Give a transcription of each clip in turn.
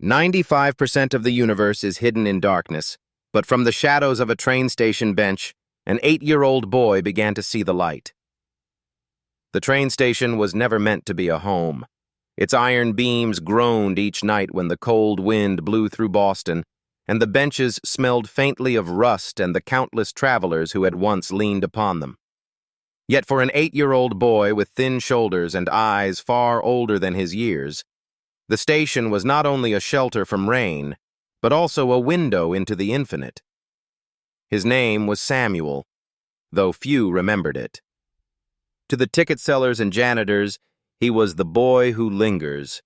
95% of the universe is hidden in darkness, but from the shadows of a train station bench, an 8-year-old boy began to see the light. The train station was never meant to be a home. Its iron beams groaned each night when the cold wind blew through Boston, and the benches smelled faintly of rust and the countless travelers who had once leaned upon them. Yet for an 8-year-old boy with thin shoulders and eyes far older than his years, the station was not only a shelter from rain, but also a window into the infinite. His name was Samuel, though few remembered it. To the ticket sellers and janitors, he was the boy who lingers.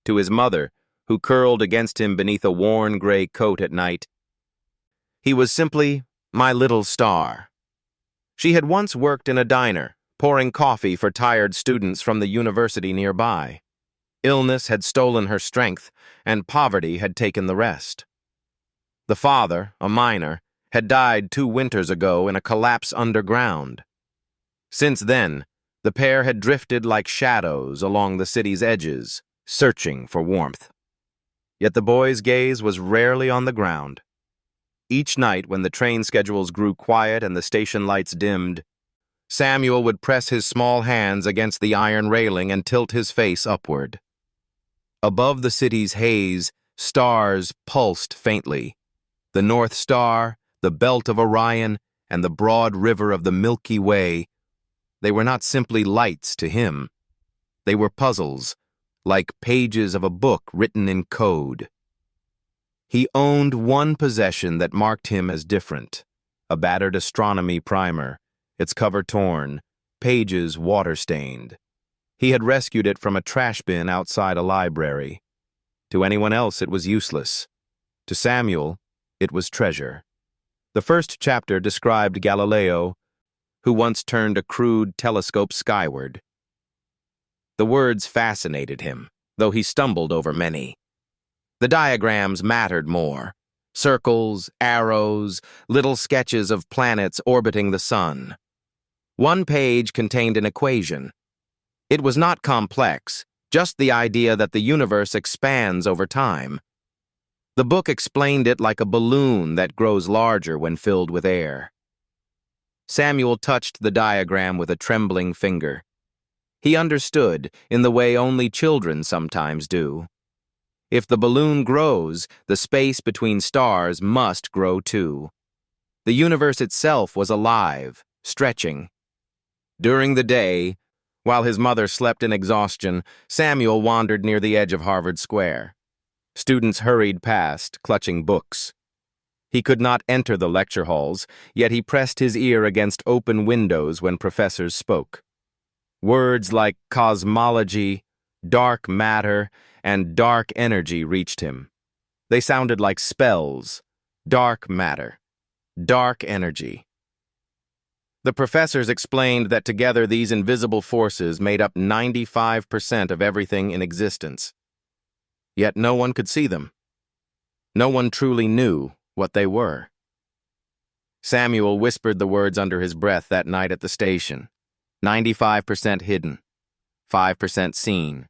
To his mother, who curled against him beneath a worn gray coat at night, he was simply my little star. She had once worked in a diner, pouring coffee for tired students from the university nearby. Illness had stolen her strength, and poverty had taken the rest. The father, a miner, had died 2 winters ago in a collapse underground. Since then, the pair had drifted like shadows along the city's edges, searching for warmth. Yet the boy's gaze was rarely on the ground. Each night, when the train schedules grew quiet and the station lights dimmed, Samuel would press his small hands against the iron railing and tilt his face upward. Above the city's haze, stars pulsed faintly. The North Star, the Belt of Orion, and the broad river of the Milky Way. They were not simply lights to him. They were puzzles, like pages of a book written in code. He owned one possession that marked him as different: a battered astronomy primer, its cover torn, pages water-stained. He had rescued it from a trash bin outside a library. To anyone else, it was useless. To Samuel, it was treasure. The first chapter described Galileo, who once turned a crude telescope skyward. The words fascinated him, though he stumbled over many. The diagrams mattered more: circles, arrows, little sketches of planets orbiting the sun. One page contained an equation. It was not complex, just the idea that the universe expands over time. The book explained it like a balloon that grows larger when filled with air. Samuel touched the diagram with a trembling finger. He understood in the way only children sometimes do. If the balloon grows, the space between stars must grow too. The universe itself was alive, stretching. During the day, while his mother slept in exhaustion, Samuel wandered near the edge of Harvard Square. Students hurried past, clutching books. He could not enter the lecture halls, yet he pressed his ear against open windows when professors spoke. Words like cosmology, dark matter, and dark energy reached him. They sounded like spells: dark matter, dark energy. The professors explained that together these invisible forces made up 95% of everything in existence. Yet no one could see them. No one truly knew what they were. Samuel whispered the words under his breath that night at the station: 95% hidden, 5% seen.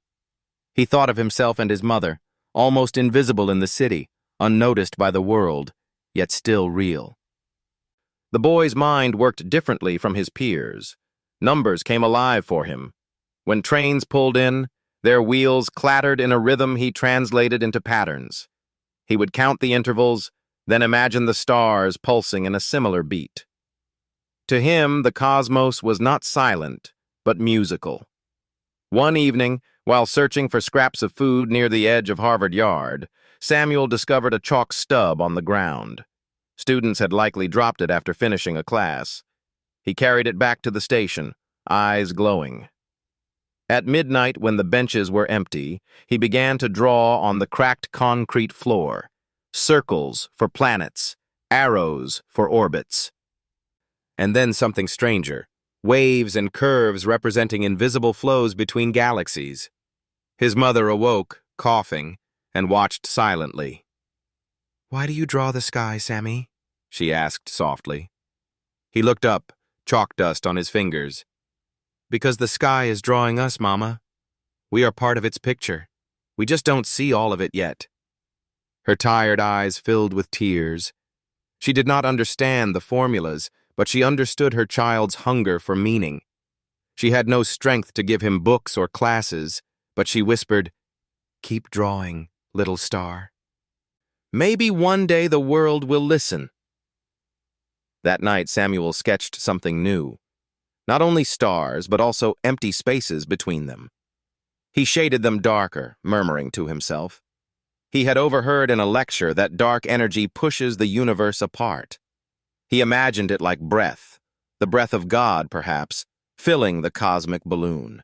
He thought of himself and his mother, almost invisible in the city, unnoticed by the world, yet still real. The boy's mind worked differently from his peers. Numbers came alive for him. When trains pulled in, their wheels clattered in a rhythm he translated into patterns. He would count the intervals, then imagine the stars pulsing in a similar beat. To him, the cosmos was not silent, but musical. One evening, while searching for scraps of food near the edge of Harvard Yard, Samuel discovered a chalk stub on the ground. Students had likely dropped it after finishing a class. He carried it back to the station, eyes glowing. At midnight, when the benches were empty, he began to draw on the cracked concrete floor: circles for planets, arrows for orbits. And then something stranger: waves and curves representing invisible flows between galaxies. His mother awoke, coughing, and watched silently. "Why do you draw the sky, Sammy?" she asked softly. He looked up, chalk dust on his fingers. "Because the sky is drawing us, Mama. We are part of its picture. We just don't see all of it yet." Her tired eyes filled with tears. She did not understand the formulas, but she understood her child's hunger for meaning. She had no strength to give him books or classes, but she whispered, "Keep drawing, little star. Maybe one day the world will listen." That night, Samuel sketched something new. Not only stars, but also empty spaces between them. He shaded them darker, murmuring to himself. He had overheard in a lecture that dark energy pushes the universe apart. He imagined it like breath, the breath of God, perhaps, filling the cosmic balloon.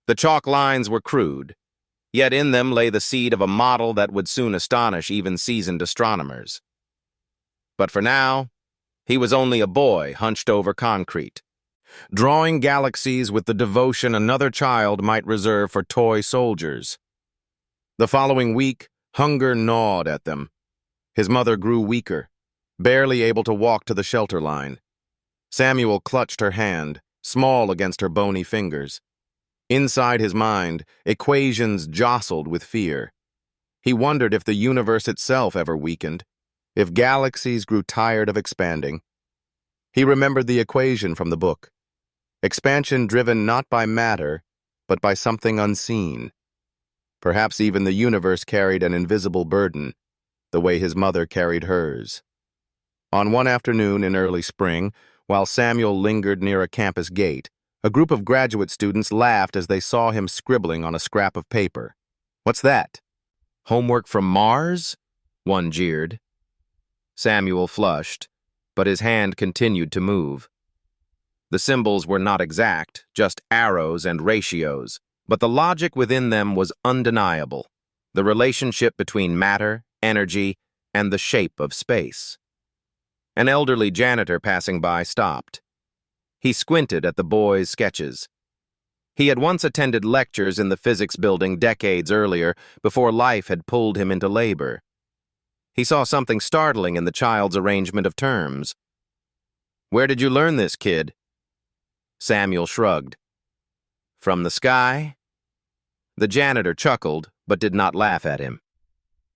The chalk lines were crude, yet in them lay the seed of a model that would soon astonish even seasoned astronomers. But for now, he was only a boy hunched over concrete, drawing galaxies with the devotion another child might reserve for toy soldiers. The following week, hunger gnawed at them. His mother grew weaker, barely able to walk to the shelter line. Samuel clutched her hand, small against her bony fingers. Inside his mind, equations jostled with fear. He wondered if the universe itself ever weakened, if galaxies grew tired of expanding. He remembered the equation from the book. Expansion driven not by matter, but by something unseen. Perhaps even the universe carried an invisible burden, the way his mother carried hers. On one afternoon in early spring, while Samuel lingered near a campus gate, a group of graduate students laughed as they saw him scribbling on a scrap of paper. "What's that? Homework from Mars?" one jeered. Samuel flushed, but his hand continued to move. The symbols were not exact, just arrows and ratios, but the logic within them was undeniable, the relationship between matter, energy, and the shape of space. An elderly janitor passing by stopped. He squinted at the boys' sketches. He had once attended lectures in the physics building decades earlier, before life had pulled him into labor. He saw something startling in the child's arrangement of terms. "Where did you learn this, kid?" Samuel shrugged. "From the sky?" The janitor chuckled, but did not laugh at him.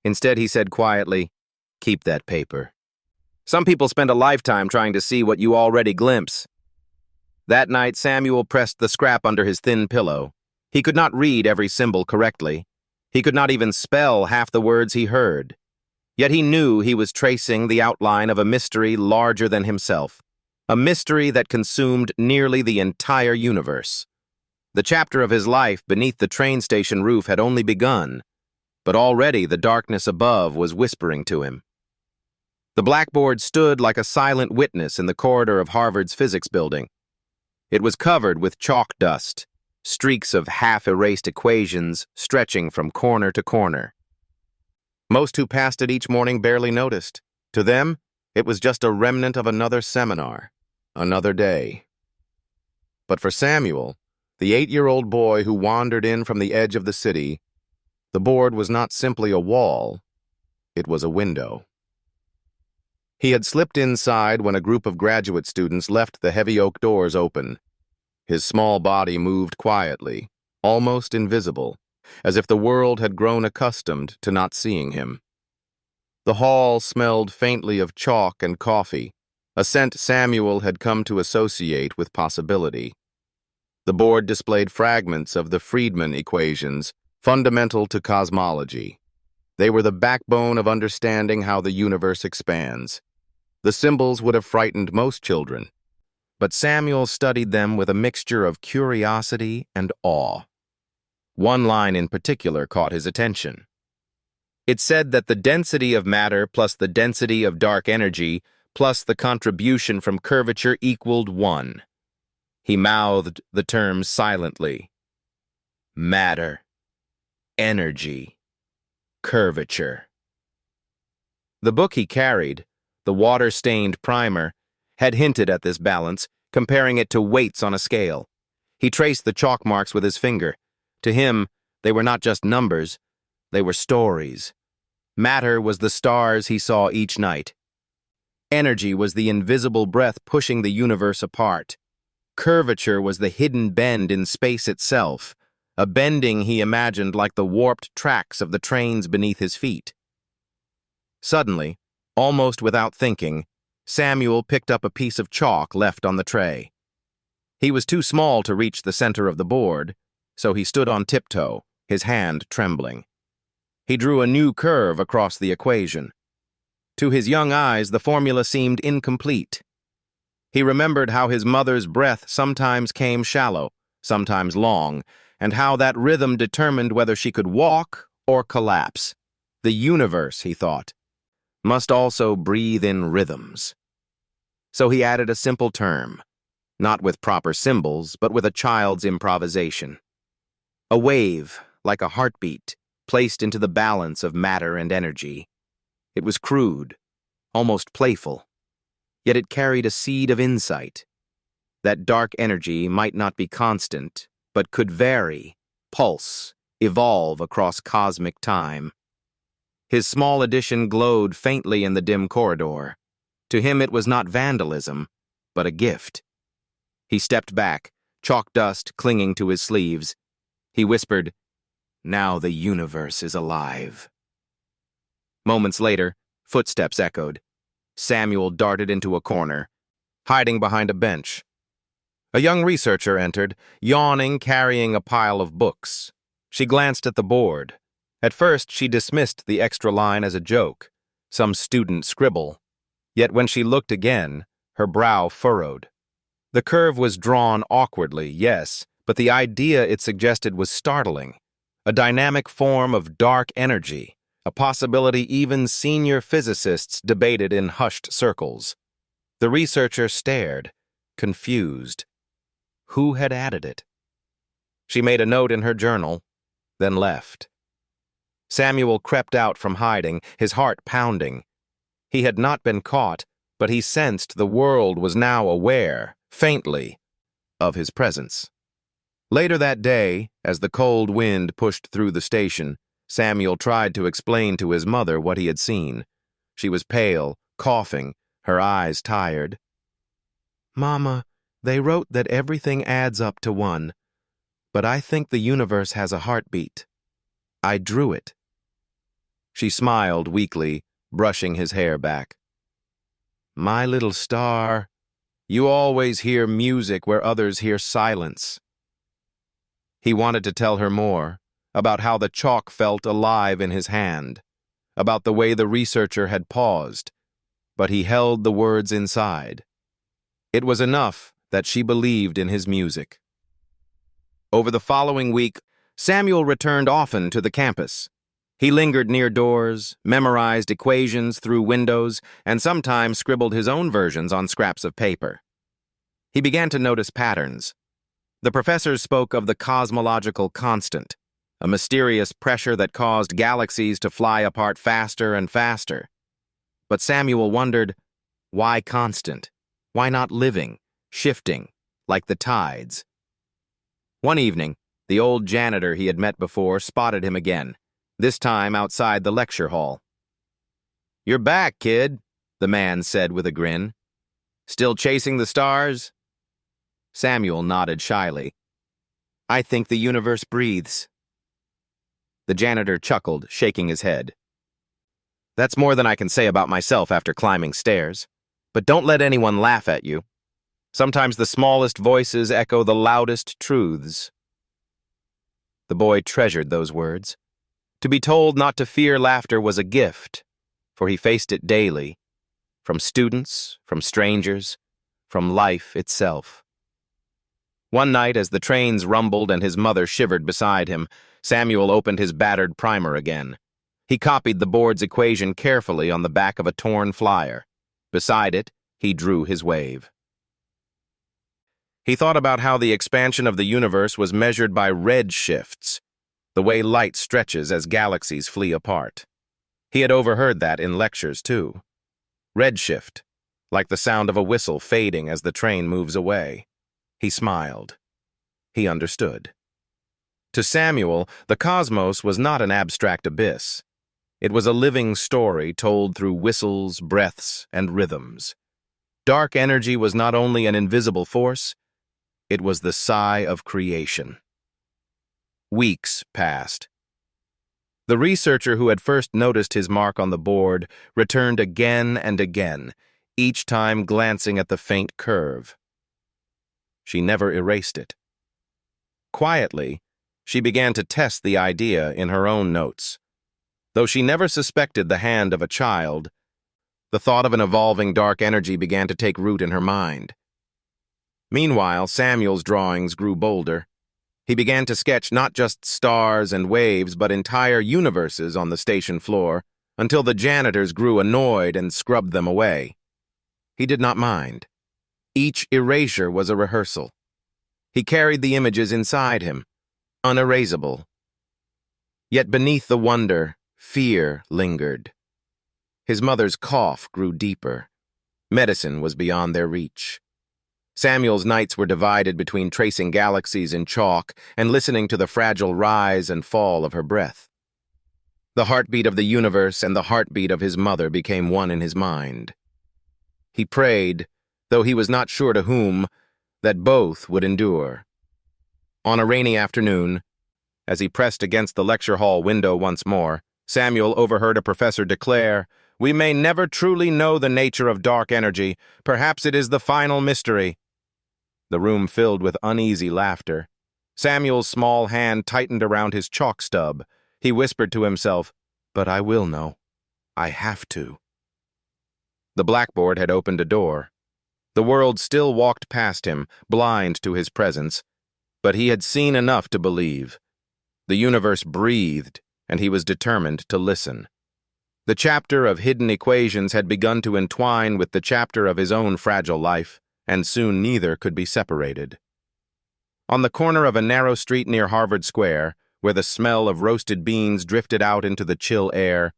Instead, he said quietly, "Keep that paper. Some people spend a lifetime trying to see what you already glimpse." That night, Samuel pressed the scrap under his thin pillow. He could not read every symbol correctly. He could not even spell half the words he heard. Yet he knew he was tracing the outline of a mystery larger than himself, a mystery that consumed nearly the entire universe. The chapter of his life beneath the train station roof had only begun, but already the darkness above was whispering to him. The blackboard stood like a silent witness in the corridor of Harvard's physics building. It was covered with chalk dust, streaks of half-erased equations stretching from corner to corner. Most who passed it each morning barely noticed. To them, it was just a remnant of another seminar, another day. But for Samuel, the 8-year-old boy who wandered in from the edge of the city, the board was not simply a wall, it was a window. He had slipped inside when a group of graduate students left the heavy oak doors open. His small body moved quietly, almost invisible, as if the world had grown accustomed to not seeing him. The hall smelled faintly of chalk and coffee, a scent Samuel had come to associate with possibility. The board displayed fragments of the Friedmann equations, fundamental to cosmology. They were the backbone of understanding how the universe expands. The symbols would have frightened most children, but Samuel studied them with a mixture of curiosity and awe. One line in particular caught his attention. It said that the density of matter plus the density of dark energy plus the contribution from curvature equaled 1. He mouthed the terms silently. Matter, energy, curvature. The book he carried, the water-stained primer, had hinted at this balance, comparing it to weights on a scale. He traced the chalk marks with his finger. To him, they were not just numbers, they were stories. Matter was the stars he saw each night. Energy was the invisible breath pushing the universe apart. Curvature was the hidden bend in space itself, a bending he imagined like the warped tracks of the trains beneath his feet. Suddenly, almost without thinking, Samuel picked up a piece of chalk left on the tray. He was too small to reach the center of the board, so he stood on tiptoe, his hand trembling. He drew a new curve across the equation. To his young eyes, the formula seemed incomplete. He remembered how his mother's breath sometimes came shallow, sometimes long, and how that rhythm determined whether she could walk or collapse. The universe, he thought, must also breathe in rhythms. So he added a simple term, not with proper symbols, but with a child's improvisation. A wave, like a heartbeat, placed into the balance of matter and energy. It was crude, almost playful, yet it carried a seed of insight. That dark energy might not be constant, but could vary, pulse, evolve across cosmic time. His small addition glowed faintly in the dim corridor. To him it was not vandalism, but a gift. He stepped back, chalk dust clinging to his sleeves. He whispered, "Now the universe is alive." Moments later, footsteps echoed. Samuel darted into a corner, hiding behind a bench. A young researcher entered, yawning, carrying a pile of books. She glanced at the board. At first, she dismissed the extra line as a joke, some student scribble. Yet when she looked again, her brow furrowed. The curve was drawn awkwardly, yes, but the idea it suggested was startling. A dynamic form of dark energy, a possibility even senior physicists debated in hushed circles. The researcher stared, confused. Who had added it? She made a note in her journal, then left. Samuel crept out from hiding, his heart pounding. He had not been caught, but he sensed the world was now aware, faintly, of his presence. Later that day, as the cold wind pushed through the station, Samuel tried to explain to his mother what he had seen. She was pale, coughing, her eyes tired. "Mama, they wrote that everything adds up to one, but I think the universe has a heartbeat. I drew it." She smiled weakly, brushing his hair back. "My little star, you always hear music where others hear silence." He wanted to tell her more, about how the chalk felt alive in his hand, about the way the researcher had paused, but he held the words inside. It was enough that she believed in his music. Over the following week, Samuel returned often to the campus. He lingered near doors, memorized equations through windows, and sometimes scribbled his own versions on scraps of paper. He began to notice patterns. The professors spoke of the cosmological constant, a mysterious pressure that caused galaxies to fly apart faster and faster. But Samuel wondered, why constant? Why not living, shifting, like the tides? One evening, the old janitor he had met before spotted him again, this time outside the lecture hall. "You're back, kid," the man said with a grin. "Still chasing the stars?" Samuel nodded shyly. "I think the universe breathes." The janitor chuckled, shaking his head. "That's more than I can say about myself after climbing stairs. But don't let anyone laugh at you. Sometimes the smallest voices echo the loudest truths." The boy treasured those words. To be told not to fear laughter was a gift, for he faced it daily, from students, from strangers, from life itself. One night, as the trains rumbled and his mother shivered beside him, Samuel opened his battered primer again. He copied the board's equation carefully on the back of a torn flyer. Beside it, he drew his wave. He thought about how the expansion of the universe was measured by redshifts, the way light stretches as galaxies flee apart. He had overheard that in lectures, too. Redshift, like the sound of a whistle fading as the train moves away. He smiled. He understood. To Samuel, the cosmos was not an abstract abyss. It was a living story told through whistles, breaths, and rhythms. Dark energy was not only an invisible force, it was the sigh of creation. Weeks passed. The researcher who had first noticed his mark on the board returned again and again, each time glancing at the faint curve. She never erased it. Quietly, she began to test the idea in her own notes. Though she never suspected the hand of a child, the thought of an evolving dark energy began to take root in her mind. Meanwhile, Samuel's drawings grew bolder. He began to sketch not just stars and waves, but entire universes on the station floor, until the janitors grew annoyed and scrubbed them away. He did not mind. Each erasure was a rehearsal. He carried the images inside him, unerasable. Yet beneath the wonder, fear lingered. His mother's cough grew deeper. Medicine was beyond their reach. Samuel's nights were divided between tracing galaxies in chalk and listening to the fragile rise and fall of her breath. The heartbeat of the universe and the heartbeat of his mother became one in his mind. He prayed, though he was not sure to whom, that both would endure. On a rainy afternoon, as he pressed against the lecture hall window once more, Samuel overheard a professor declare, "We may never truly know the nature of dark energy. Perhaps it is the final mystery." The room filled with uneasy laughter. Samuel's small hand tightened around his chalk stub. He whispered to himself, "But I will know. I have to." The blackboard had opened a door. The world still walked past him, blind to his presence, but he had seen enough to believe. The universe breathed, and he was determined to listen. The chapter of hidden equations had begun to entwine with the chapter of his own fragile life, and soon neither could be separated. On the corner of a narrow street near Harvard Square, where the smell of roasted beans drifted out into the chill air,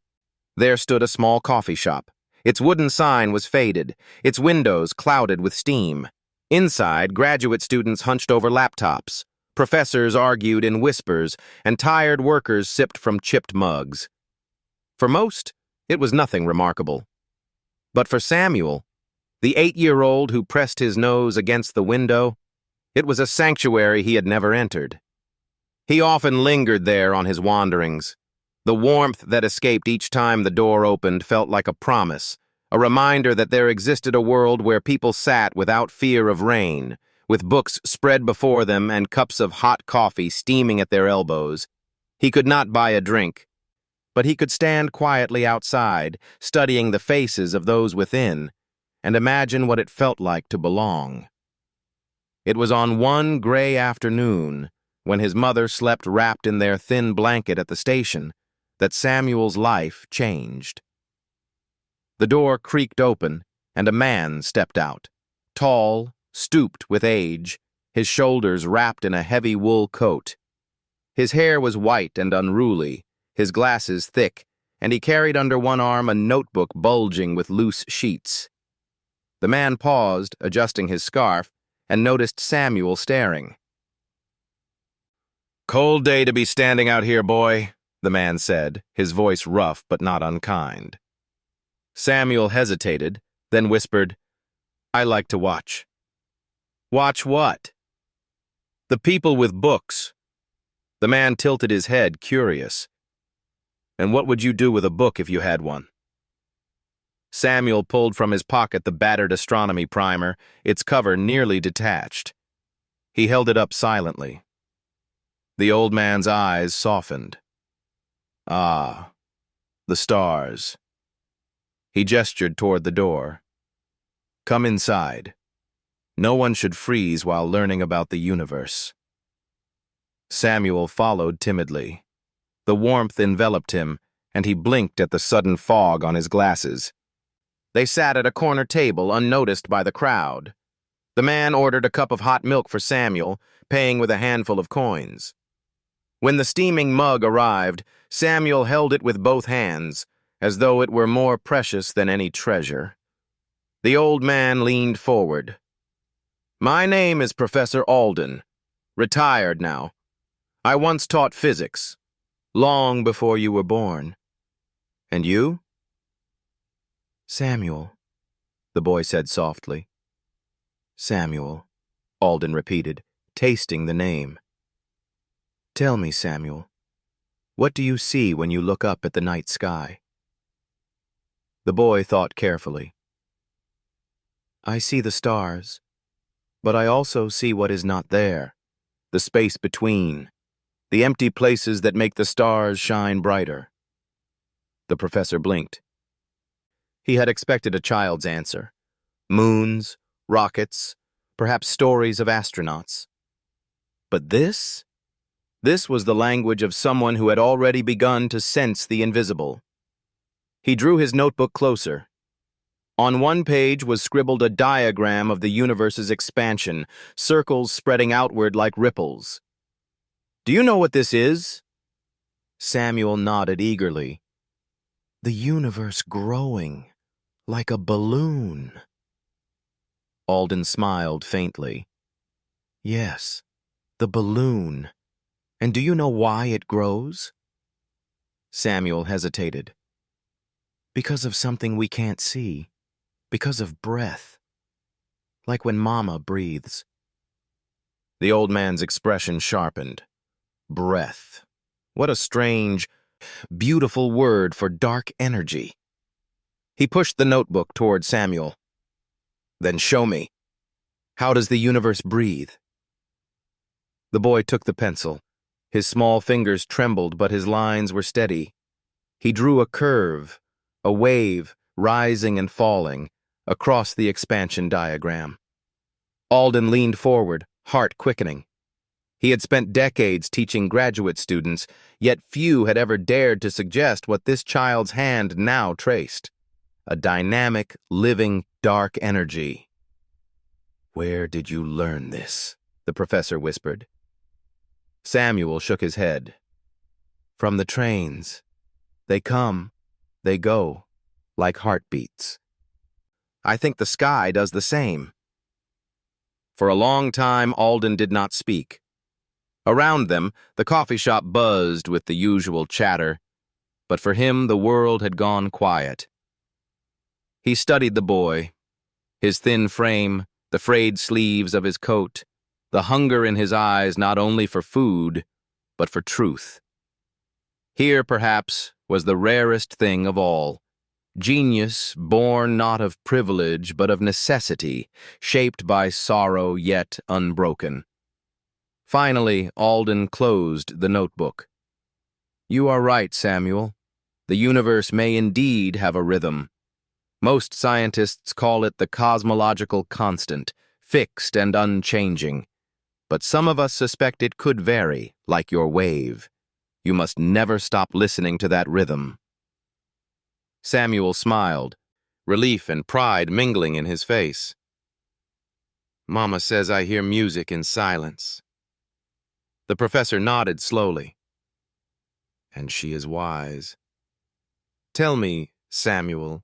there stood a small coffee shop. Its wooden sign was faded, its windows clouded with steam. Inside, graduate students hunched over laptops. Professors argued in whispers, and tired workers sipped from chipped mugs. For most, it was nothing remarkable. But for Samuel, the 8-year-old who pressed his nose against the window, it was a sanctuary he had never entered. He often lingered there on his wanderings. The warmth that escaped each time the door opened felt like a promise, a reminder that there existed a world where people sat without fear of rain, with books spread before them and cups of hot coffee steaming at their elbows. He could not buy a drink, but he could stand quietly outside, studying the faces of those within, and imagine what it felt like to belong. It was on one gray afternoon, when his mother slept wrapped in their thin blanket at the station, that Samuel's life changed. The door creaked open, and a man stepped out, tall, stooped with age, his shoulders wrapped in a heavy wool coat. His hair was white and unruly, his glasses thick, and he carried under one arm a notebook bulging with loose sheets. The man paused, adjusting his scarf, and noticed Samuel staring. "Cold day to be standing out here, boy," the man said, his voice rough but not unkind. Samuel hesitated, then whispered, "I like to watch." "Watch what?" "The people with books." The man tilted his head, curious. "And what would you do with a book if you had one?" Samuel pulled from his pocket the battered astronomy primer, its cover nearly detached. He held it up silently. The old man's eyes softened. "Ah, the stars." He gestured toward the door. "Come inside. No one should freeze while learning about the universe." Samuel followed timidly. The warmth enveloped him, and he blinked at the sudden fog on his glasses. They sat at a corner table unnoticed by the crowd. The man ordered a cup of hot milk for Samuel, paying with a handful of coins. When the steaming mug arrived, Samuel held it with both hands, as though it were more precious than any treasure. The old man leaned forward. "My name is Professor Alden, retired now. I once taught physics, long before you were born. And you?" "Samuel," the boy said softly. "Samuel," Alden repeated, tasting the name. "Tell me, Samuel, What do you see when you look up at the night sky? The boy thought carefully. I see the stars, but I also see what is not there, the space between, the empty places that make the stars shine brighter. The professor blinked. He had expected a child's answer. Moons, rockets, perhaps stories of astronauts. But this was the language of someone who had already begun to sense the invisible. He drew his notebook closer. On one page was scribbled a diagram of the universe's expansion, circles spreading outward like ripples. Do you know what this is? Samuel nodded eagerly. The universe growing, like a balloon. Alden smiled faintly. Yes, the balloon. And do you know why it grows? Samuel hesitated. Because of something we can't see. Because of breath. Like when Mama breathes. The old man's expression sharpened. Breath. What a strange, beautiful word for dark energy. He pushed the notebook toward Samuel. Then show me. How does the universe breathe? The boy took the pencil. His small fingers trembled, but his lines were steady. He drew a curve, a wave, rising and falling, across the expansion diagram. Alden leaned forward, heart quickening. He had spent decades teaching graduate students, yet few had ever dared to suggest what this child's hand now traced. A dynamic, living, dark energy. Where did you learn this? The professor whispered. Samuel shook his head. From the trains. They come, they go, like heartbeats. I think the sky does the same. For a long time, Alden did not speak. Around them, the coffee shop buzzed with the usual chatter, but for him the world had gone quiet. He studied the boy, his thin frame, the frayed sleeves of his coat, the hunger in his eyes not only for food, but for truth. Here, perhaps, was the rarest thing of all. Genius born not of privilege, but of necessity, shaped by sorrow yet unbroken. Finally, Alden closed the notebook. You are right, Samuel. The universe may indeed have a rhythm. Most scientists call it the cosmological constant, fixed and unchanging. But some of us suspect it could vary, like your wave. You must never stop listening to that rhythm. Samuel smiled, relief and pride mingling in his face. Mama says I hear music in silence. The professor nodded slowly. And she is wise. Tell me, Samuel,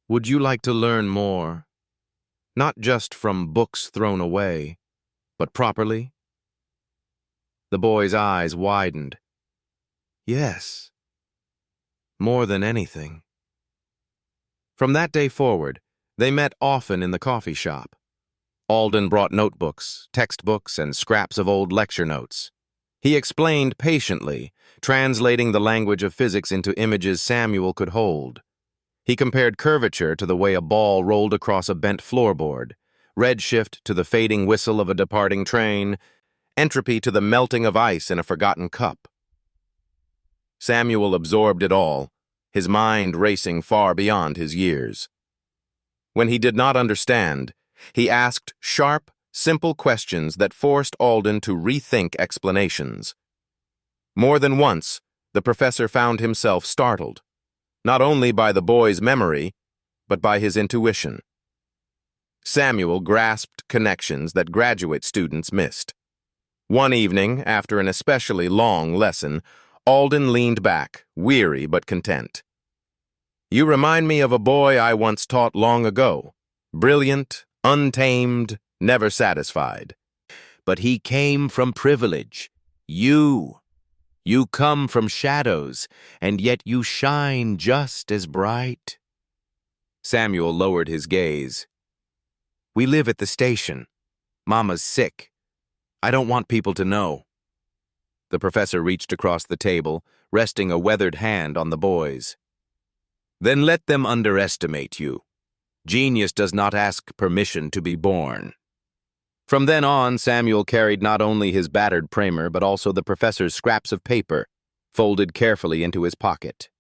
would you like to learn more? Not just from books thrown away, but properly? The boy's eyes widened. Yes. More than anything. From that day forward, they met often in the coffee shop. Alden brought notebooks, textbooks, and scraps of old lecture notes. He explained patiently, translating the language of physics into images Samuel could hold. He compared curvature to the way a ball rolled across a bent floorboard, redshift to the fading whistle of a departing train, entropy to the melting of ice in a forgotten cup. Samuel absorbed it all, his mind racing far beyond his years. When he did not understand, he asked sharp, simple questions that forced Alden to rethink explanations. More than once, the professor found himself startled, not only by the boy's memory, but by his intuition. Samuel grasped connections that graduate students missed. One evening, after an especially long lesson, Alden leaned back, weary but content. You remind me of a boy I once taught long ago. Brilliant, untamed, never satisfied. But he came from privilege. You come from shadows, and yet you shine just as bright. Samuel lowered his gaze. We live at the station. Mama's sick. I don't want people to know. The professor reached across the table, resting a weathered hand on the boy's. Then let them underestimate you. Genius does not ask permission to be born. From then on, Samuel carried not only his battered primer, but also the professor's scraps of paper, folded carefully into his pocket.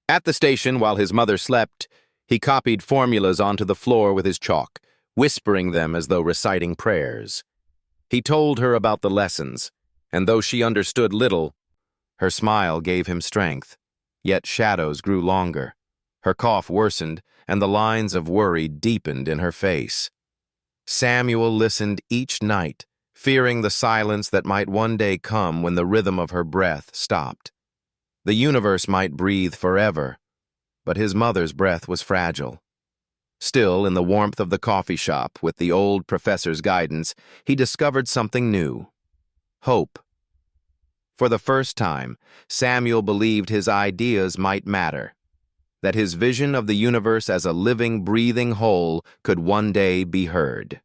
At the station, while his mother slept, he copied formulas onto the floor with his chalk, whispering them as though reciting prayers. He told her about the lessons, and though she understood little, her smile gave him strength. Yet shadows grew longer. Her cough worsened, and the lines of worry deepened in her face. Samuel listened each night, fearing the silence that might one day come when the rhythm of her breath stopped. The universe might breathe forever, but his mother's breath was fragile. Still, in the warmth of the coffee shop, with the old professor's guidance, he discovered something new: hope. For the first time, Samuel believed his ideas might matter, that his vision of the universe as a living, breathing whole could one day be heard.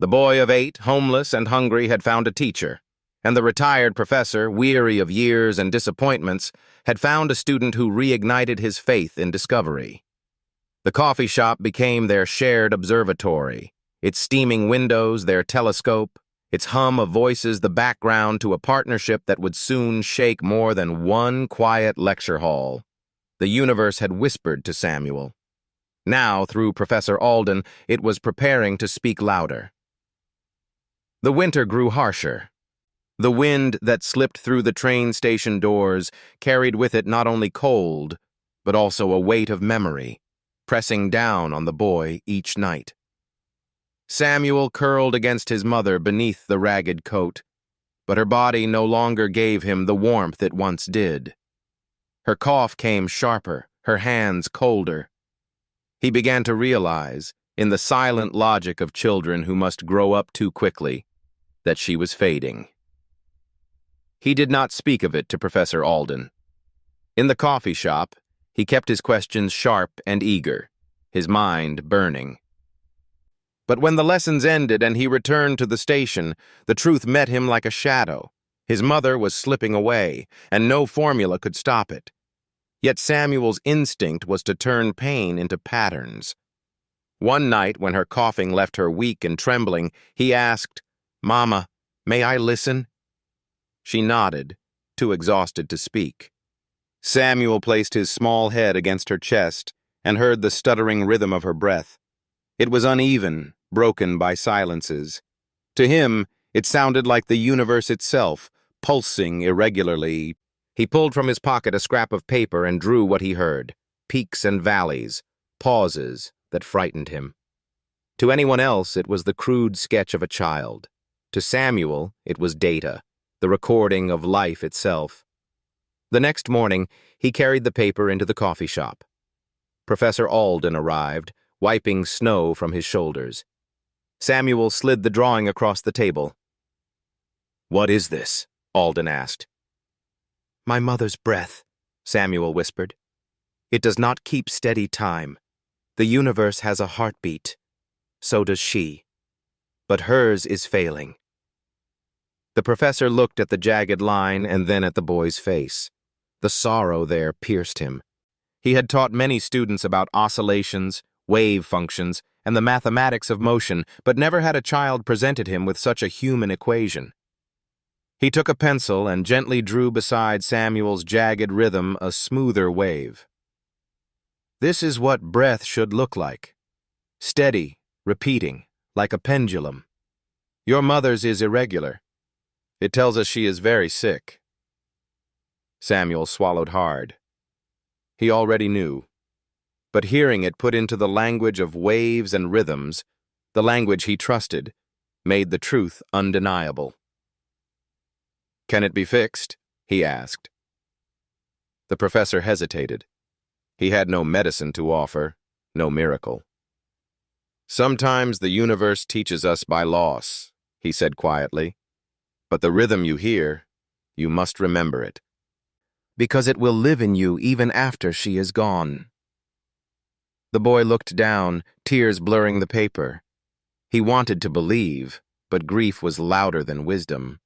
The boy of 8, homeless and hungry, had found a teacher, and the retired professor, weary of years and disappointments, had found a student who reignited his faith in discovery. The coffee shop became their shared observatory, its steaming windows their telescope, its hum of voices the background to a partnership that would soon shake more than one quiet lecture hall. The universe had whispered to Samuel. Now, through Professor Alden, it was preparing to speak louder. The winter grew harsher. The wind that slipped through the train station doors carried with it not only cold, but also a weight of memory, pressing down on the boy each night. Samuel curled against his mother beneath the ragged coat, but her body no longer gave him the warmth it once did. Her cough came sharper, her hands colder. He began to realize, in the silent logic of children who must grow up too quickly, that she was fading. He did not speak of it to Professor Alden. In the coffee shop, he kept his questions sharp and eager, his mind burning. But when the lessons ended and he returned to the station, the truth met him like a shadow. His mother was slipping away, and no formula could stop it. Yet Samuel's instinct was to turn pain into patterns. One night, when her coughing left her weak and trembling, he asked, "Mama, may I listen?" She nodded, too exhausted to speak. Samuel placed his small head against her chest and heard the stuttering rhythm of her breath. It was uneven, broken by silences. To him, it sounded like the universe itself, pulsing irregularly. He pulled from his pocket a scrap of paper and drew what he heard: peaks and valleys, pauses that frightened him. To anyone else, it was the crude sketch of a child. To Samuel, it was data, the recording of life itself. The next morning, he carried the paper into the coffee shop. Professor Alden arrived, wiping snow from his shoulders. Samuel slid the drawing across the table. "What is this?" Alden asked. "My mother's breath," Samuel whispered. "It does not keep steady time. The universe has a heartbeat. So does she. But hers is failing." The professor looked at the jagged line and then at the boy's face. The sorrow there pierced him. He had taught many students about oscillations, wave functions, and the mathematics of motion, but never had a child presented him with such a human equation. He took a pencil and gently drew beside Samuel's jagged rhythm a smoother wave. "This is what breath should look like. Steady, repeating, like a pendulum. Your mother's is irregular. It tells us she is very sick." Samuel swallowed hard. He already knew. But hearing it put into the language of waves and rhythms, the language he trusted, made the truth undeniable. "Can it be fixed?" he asked. The professor hesitated. He had no medicine to offer, no miracle. "Sometimes the universe teaches us by loss," he said quietly. "But the rhythm you hear, you must remember it. Because it will live in you even after she is gone." The boy looked down, tears blurring the paper. He wanted to believe, but grief was louder than wisdom.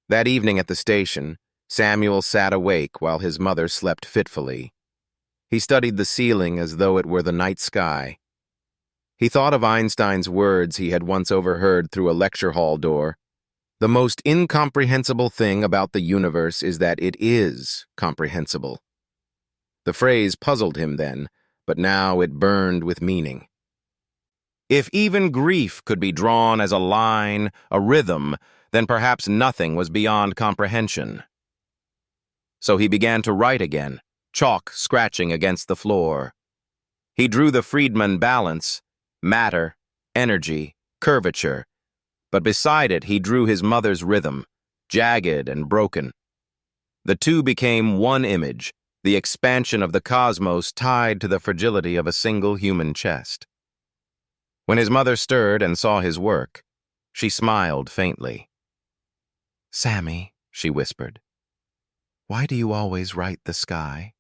That evening at the station, Samuel sat awake while his mother slept fitfully. He studied the ceiling as though it were the night sky. He thought of Einstein's words he had once overheard through a lecture hall door. The most incomprehensible thing about the universe is that it is comprehensible. The phrase puzzled him then, but now it burned with meaning. If even grief could be drawn as a line, a rhythm, then perhaps nothing was beyond comprehension. So he began to write again, chalk scratching against the floor. He drew the Friedman balance, matter, energy, curvature, but beside it he drew his mother's rhythm, jagged and broken. The two became one image, the expansion of the cosmos tied to the fragility of a single human chest. When his mother stirred and saw his work, she smiled faintly. "Sammy," she whispered, "why do you always write the sky?"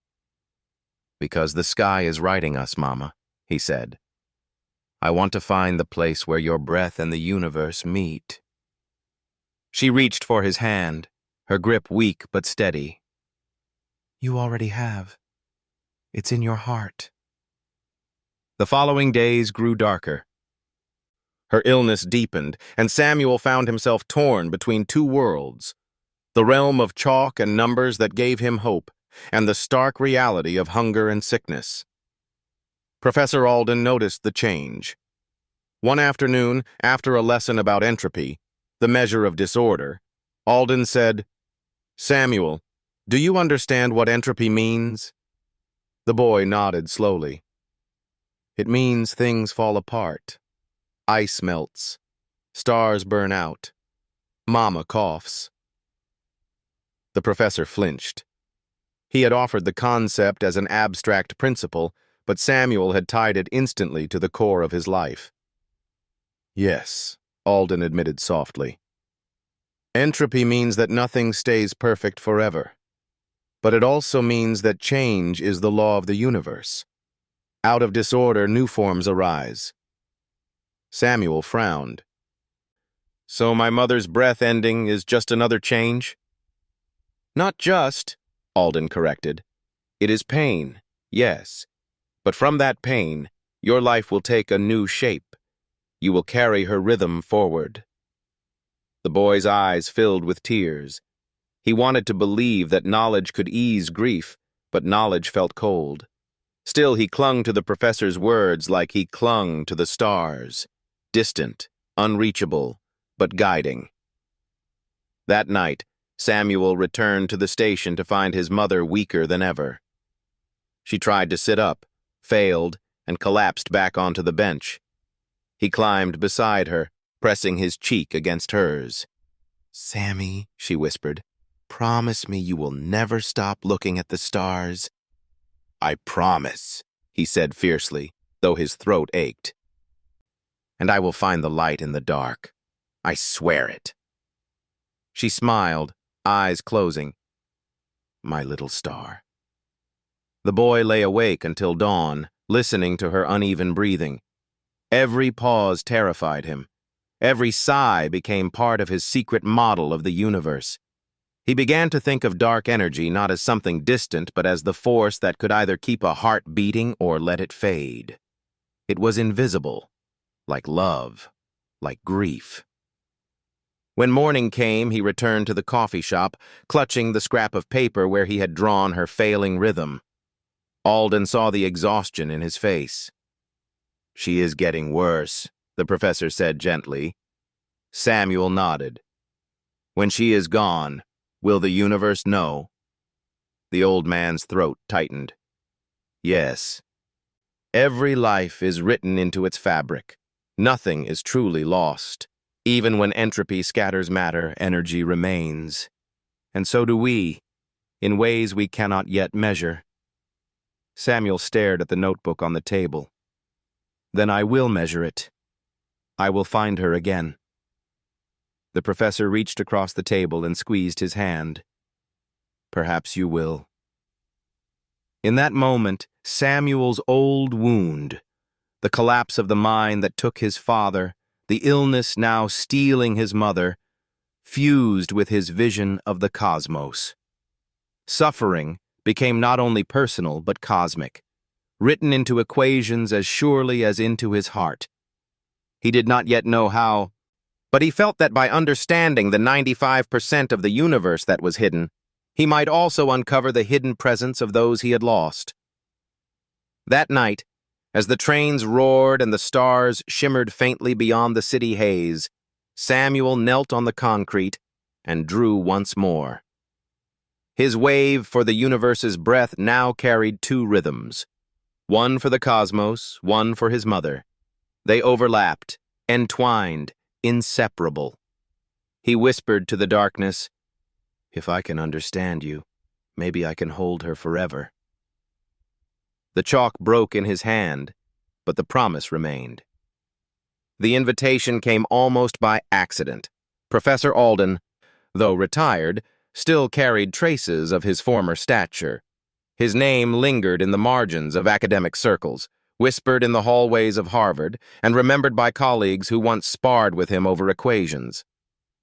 "Because the sky is writing us, Mama," he said. "I want to find the place where your breath and the universe meet." She reached for his hand, her grip weak but steady. "You already have. It's in your heart." The following days grew darker. Her illness deepened, and Samuel found himself torn between two worlds, the realm of chalk and numbers that gave him hope, and the stark reality of hunger and sickness. Professor Alden noticed the change. One afternoon, after a lesson about entropy, the measure of disorder, Alden said, "Samuel, do you understand what entropy means?" The boy nodded slowly. "It means things fall apart. Ice melts. Stars burn out. Mama coughs." The professor flinched. He had offered the concept as an abstract principle, but Samuel had tied it instantly to the core of his life. "Yes," Alden admitted softly. "Entropy means that nothing stays perfect forever. But it also means that change is the law of the universe. Out of disorder, new forms arise." Samuel frowned. "So my mother's breath ending is just another change?" "Not just," Alden corrected. "It is pain, yes. But from that pain, your life will take a new shape. You will carry her rhythm forward." The boy's eyes filled with tears. He wanted to believe that knowledge could ease grief, but knowledge felt cold. Still, he clung to the professor's words like he clung to the stars, distant, unreachable, but guiding. That night, Samuel returned to the station to find his mother weaker than ever. She tried to sit up, failed, and collapsed back onto the bench. He climbed beside her, pressing his cheek against hers. "Sammy," she whispered, "promise me you will never stop looking at the stars." "I promise," he said fiercely, though his throat ached. "And I will find the light in the dark. I swear it." She smiled, eyes closing. "My little star." The boy lay awake until dawn, listening to her uneven breathing. Every pause terrified him. Every sigh became part of his secret model of the universe. He began to think of dark energy not as something distant, but as the force that could either keep a heart beating or let it fade. It was invisible, like love, like grief. When morning came, he returned to the coffee shop, clutching the scrap of paper where he had drawn her failing rhythm. Alden saw the exhaustion in his face. "She is getting worse," the professor said gently. Samuel nodded. "When she is gone, will the universe know?" The old man's throat tightened. "Yes. Every life is written into its fabric. Nothing is truly lost. Even when entropy scatters matter, energy remains. And so do we, in ways we cannot yet measure." Samuel stared at the notebook on the table. "Then I will measure it. I will find her again." The professor reached across the table and squeezed his hand. "Perhaps you will." In that moment, Samuel's old wound, the collapse of the mind that took his father, the illness now stealing his mother, fused with his vision of the cosmos. Suffering became not only personal but cosmic, written into equations as surely as into his heart. He did not yet know how, but he felt that by understanding the 95% of the universe that was hidden, he might also uncover the hidden presence of those he had lost. That night, as the trains roared and the stars shimmered faintly beyond the city haze, Samuel knelt on the concrete and drew once more. His wave for the universe's breath now carried two rhythms, one for the cosmos, one for his mother. They overlapped, entwined, inseparable. He whispered to the darkness, "If I can understand you, maybe I can hold her forever." The chalk broke in his hand, but the promise remained. The invitation came almost by accident. Professor Alden, though retired, still carried traces of his former stature. His name lingered in the margins of academic circles, whispered in the hallways of Harvard, and remembered by colleagues who once sparred with him over equations.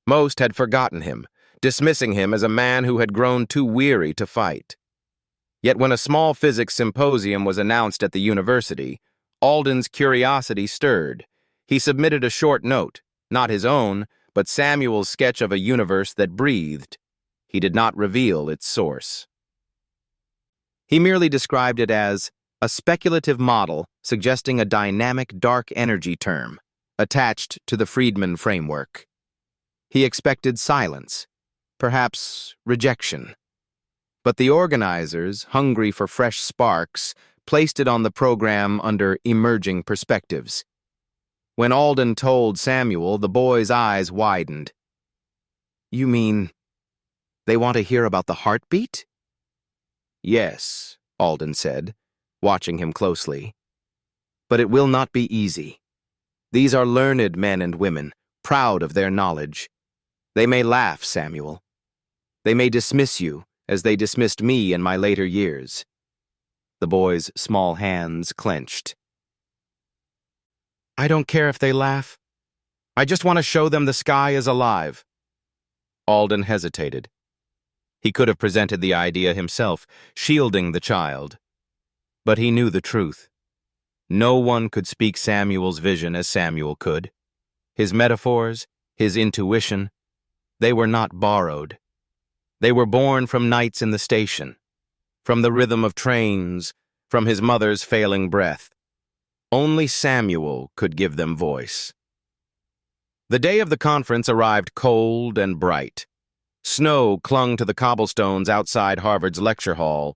Most had forgotten him, dismissing him as a man who had grown too weary to fight. Yet when a small physics symposium was announced at the university, Alden's curiosity stirred. He submitted a short note, not his own, but Samuel's sketch of a universe that breathed. He did not reveal its source. He merely described it as a speculative model suggesting a dynamic dark energy term, attached to the Friedman framework. He expected silence, perhaps rejection. But the organizers, hungry for fresh sparks, placed it on the program under emerging perspectives. When Alden told Samuel, the boy's eyes widened. "You mean they want to hear about the heartbeat?" "Yes," Alden said, watching him closely. "But it will not be easy. These are learned men and women, proud of their knowledge. They may laugh, Samuel. They may dismiss you, as they dismissed me in my later years." The boy's small hands clenched. "I don't care if they laugh. I just want to show them the sky is alive." Alden hesitated. He could have presented the idea himself, shielding the child. But he knew the truth. No one could speak Samuel's vision as Samuel could. His metaphors, his intuition, they were not borrowed. They were born from nights in the station, from the rhythm of trains, from his mother's failing breath. Only Samuel could give them voice. The day of the conference arrived cold and bright. Snow clung to the cobblestones outside Harvard's lecture hall.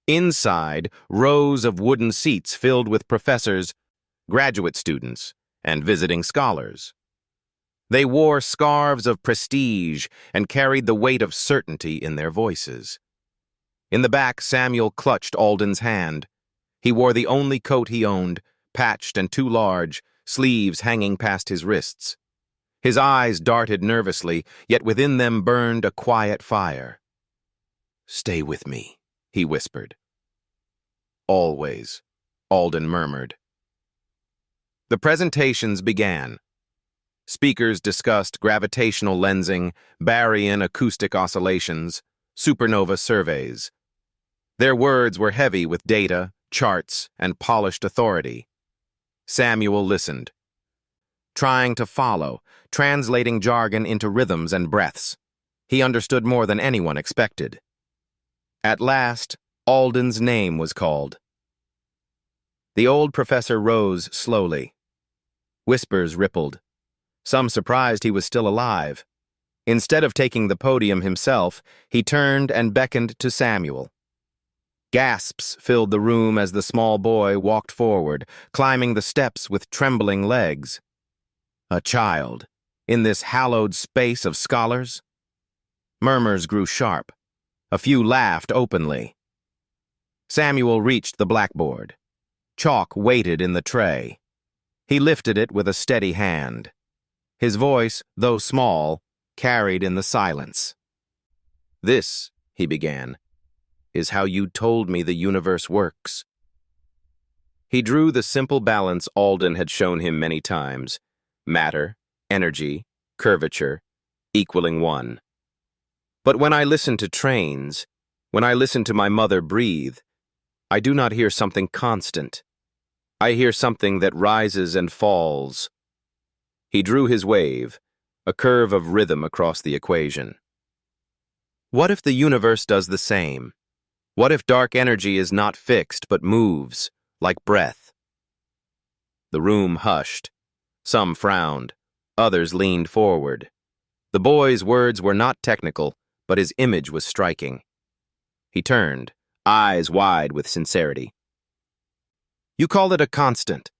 Inside, rows of wooden seats filled with professors, graduate students, and visiting scholars. They wore scarves of prestige and carried the weight of certainty in their voices. In the back, Samuel clutched Alden's hand. He wore the only coat he owned, patched and too large, sleeves hanging past his wrists. His eyes darted nervously, yet within them burned a quiet fire. "Stay with me," he whispered. "Always," Alden murmured. The presentations began. Speakers discussed gravitational lensing, baryon acoustic oscillations, supernova surveys. Their words were heavy with data, charts, and polished authority. Samuel listened, trying to follow, translating jargon into rhythms and breaths. He understood more than anyone expected. At last, Alden's name was called. The old professor rose slowly. Whispers rippled. Some surprised he was still alive. Instead of taking the podium himself, he turned and beckoned to Samuel. Gasps filled the room as the small boy walked forward, climbing the steps with trembling legs. A child, in this hallowed space of scholars? Murmurs grew sharp. A few laughed openly. Samuel reached the blackboard. Chalk waited in the tray. He lifted it with a steady hand. His voice, though small, carried in the silence. "This," he began, "is how you told me the universe works." He drew the simple balance Alden had shown him many times: matter, energy, curvature. equaling 1. But when I listen to trains, when I listen to my mother breathe, I do not hear something constant. I hear something that rises and falls. He drew his wave, a curve of rhythm across the equation. What if the universe does the same? What if dark energy is not fixed but moves, like breath? The room hushed. Some frowned. Others leaned forward. The boy's words were not technical, but his image was striking. He turned, eyes wide with sincerity. You call it a constant,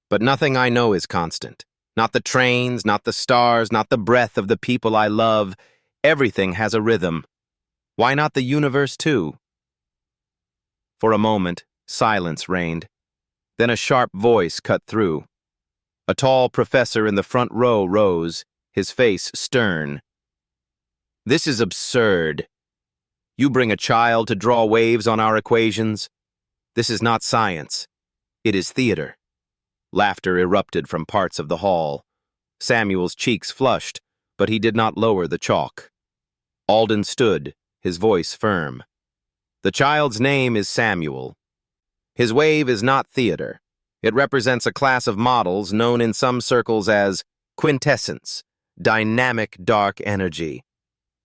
but nothing I know is constant. Not the trains, not the stars, not the breath of the people I love. Everything has a rhythm. Why not the universe too? For a moment, silence reigned. Then a sharp voice cut through. A tall professor in the front row rose, his face stern. This is absurd. You bring a child to draw waves on our equations? This is not science. It is theater. Laughter erupted from parts of the hall. Samuel's cheeks flushed, but he did not lower the chalk. Alden stood, his voice firm. The child's name is Samuel. His wave is not theater. It represents a class of models known in some circles as quintessence, dynamic dark energy.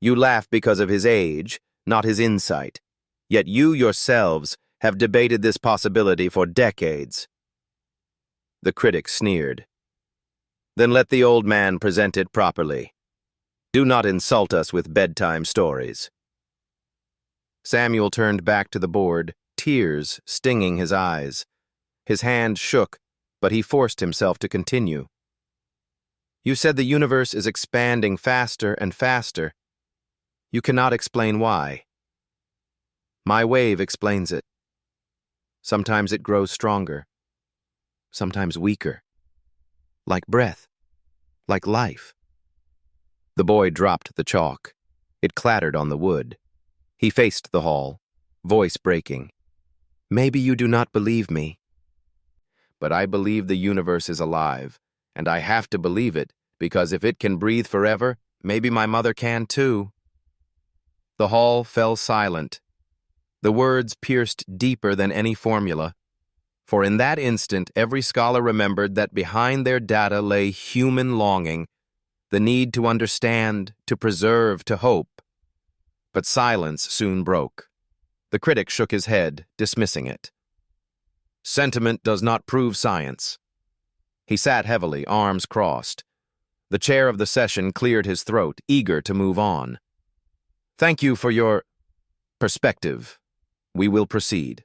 You laugh because of his age, not his insight. Yet you yourselves have debated this possibility for decades. The critic sneered. Then let the old man present it properly. Do not insult us with bedtime stories. Samuel turned back to the board, tears stinging his eyes. His hand shook, but he forced himself to continue. You said the universe is expanding faster and faster. You cannot explain why. My wave explains it. Sometimes it grows stronger, sometimes weaker, like breath, like life. The boy dropped the chalk. It clattered on the wood. He faced the hall, voice breaking. Maybe you do not believe me. But I believe the universe is alive, and I have to believe it, because if it can breathe forever, maybe my mother can too. The hall fell silent. The words pierced deeper than any formula, for in that instant every scholar remembered that behind their data lay human longing, the need to understand, to preserve, to hope. But silence soon broke. The critic shook his head, dismissing it. Sentiment does not prove science. He sat heavily, arms crossed. The chair of the session cleared his throat, eager to move on. Thank you for your perspective. We will proceed.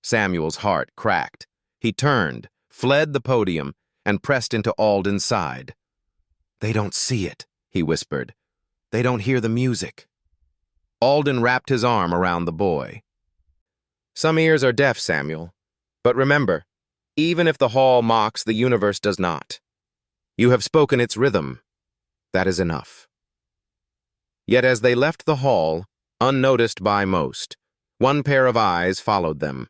Samuel's heart cracked. He turned, fled the podium, and pressed into Alden's side. They don't see it, he whispered. They don't hear the music. Alden wrapped his arm around the boy. Some ears are deaf, Samuel. But remember, even if the hall mocks, the universe does not. You have spoken its rhythm. That is enough. Yet as they left the hall, unnoticed by most, one pair of eyes followed them.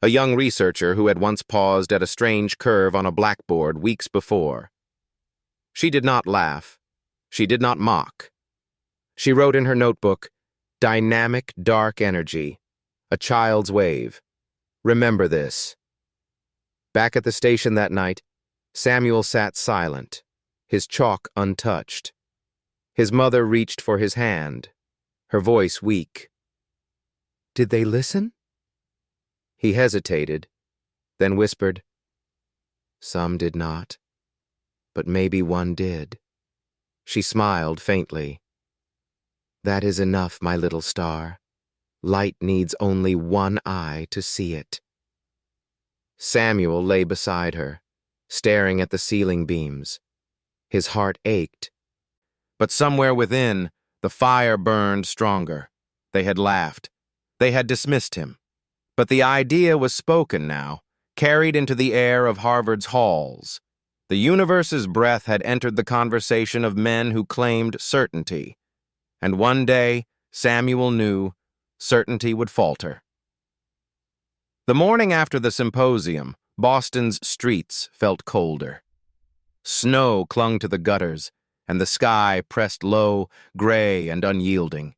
A young researcher who had once paused at a strange curve on a blackboard weeks before. She did not laugh. She did not mock. She wrote in her notebook, Dynamic dark energy, a child's wave. Remember this. Back at the station that night, Samuel sat silent, his chalk untouched. His mother reached for his hand, her voice weak. Did they listen? He hesitated, then whispered, Some did not, but maybe one did. She smiled faintly. That is enough, my little star. Light needs only one eye to see it. Samuel lay beside her, staring at the ceiling beams. His heart ached. But somewhere within, the fire burned stronger. They had laughed. They had dismissed him. But the idea was spoken now, carried into the air of Harvard's halls. The universe's breath had entered the conversation of men who claimed certainty. And one day, Samuel knew, certainty would falter. The morning after the symposium, Boston's streets felt colder. Snow clung to the gutters, and the sky pressed low, gray, and unyielding.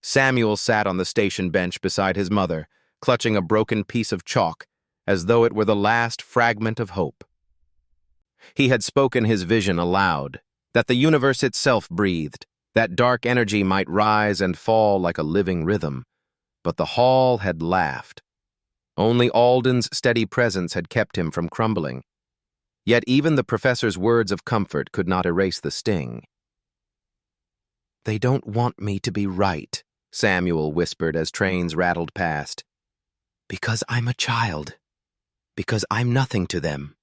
Samuel sat on the station bench beside his mother, clutching a broken piece of chalk, as though it were the last fragment of hope. He had spoken his vision aloud, that the universe itself breathed, that dark energy might rise and fall like a living rhythm. But the hall had laughed. Only Alden's steady presence had kept him from crumbling. Yet even the professor's words of comfort could not erase the sting. "They don't want me to be right," Samuel whispered as trains rattled past. "Because I'm a child. Because I'm nothing to them."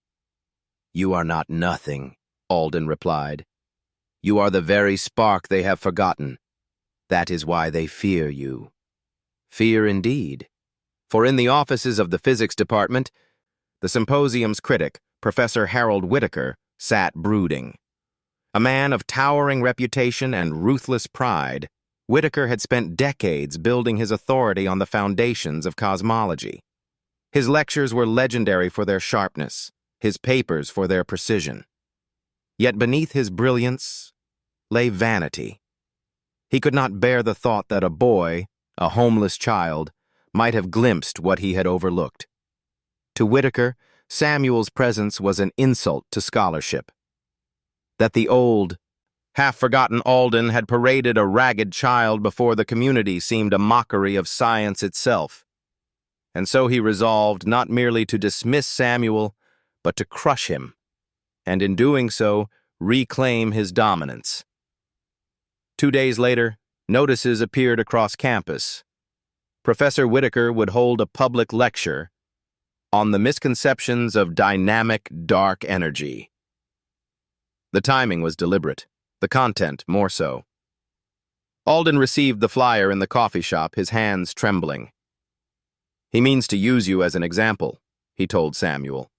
"You are not nothing," Alden replied. "You are the very spark they have forgotten. That is why they fear you." Fear indeed. For in the offices of the physics department, the symposium's critic, Professor Harold Whittaker, sat brooding. A man of towering reputation and ruthless pride, Whittaker had spent decades building his authority on the foundations of cosmology. His lectures were legendary for their sharpness, his papers for their precision. Yet beneath his brilliance lay vanity. He could not bear the thought that a boy, a homeless child, might have glimpsed what he had overlooked. To Whittaker, Samuel's presence was an insult to scholarship. That the old, half-forgotten Alden had paraded a ragged child before the community seemed a mockery of science itself. And so he resolved not merely to dismiss Samuel, but to crush him, and in doing so, reclaim his dominance. 2 days later, notices appeared across campus. Professor Whittaker would hold a public lecture on the misconceptions of dynamic dark energy. The timing was deliberate, the content more so. Alden received the flyer in the coffee shop, his hands trembling. "He means to use you as an example," he told Samuel.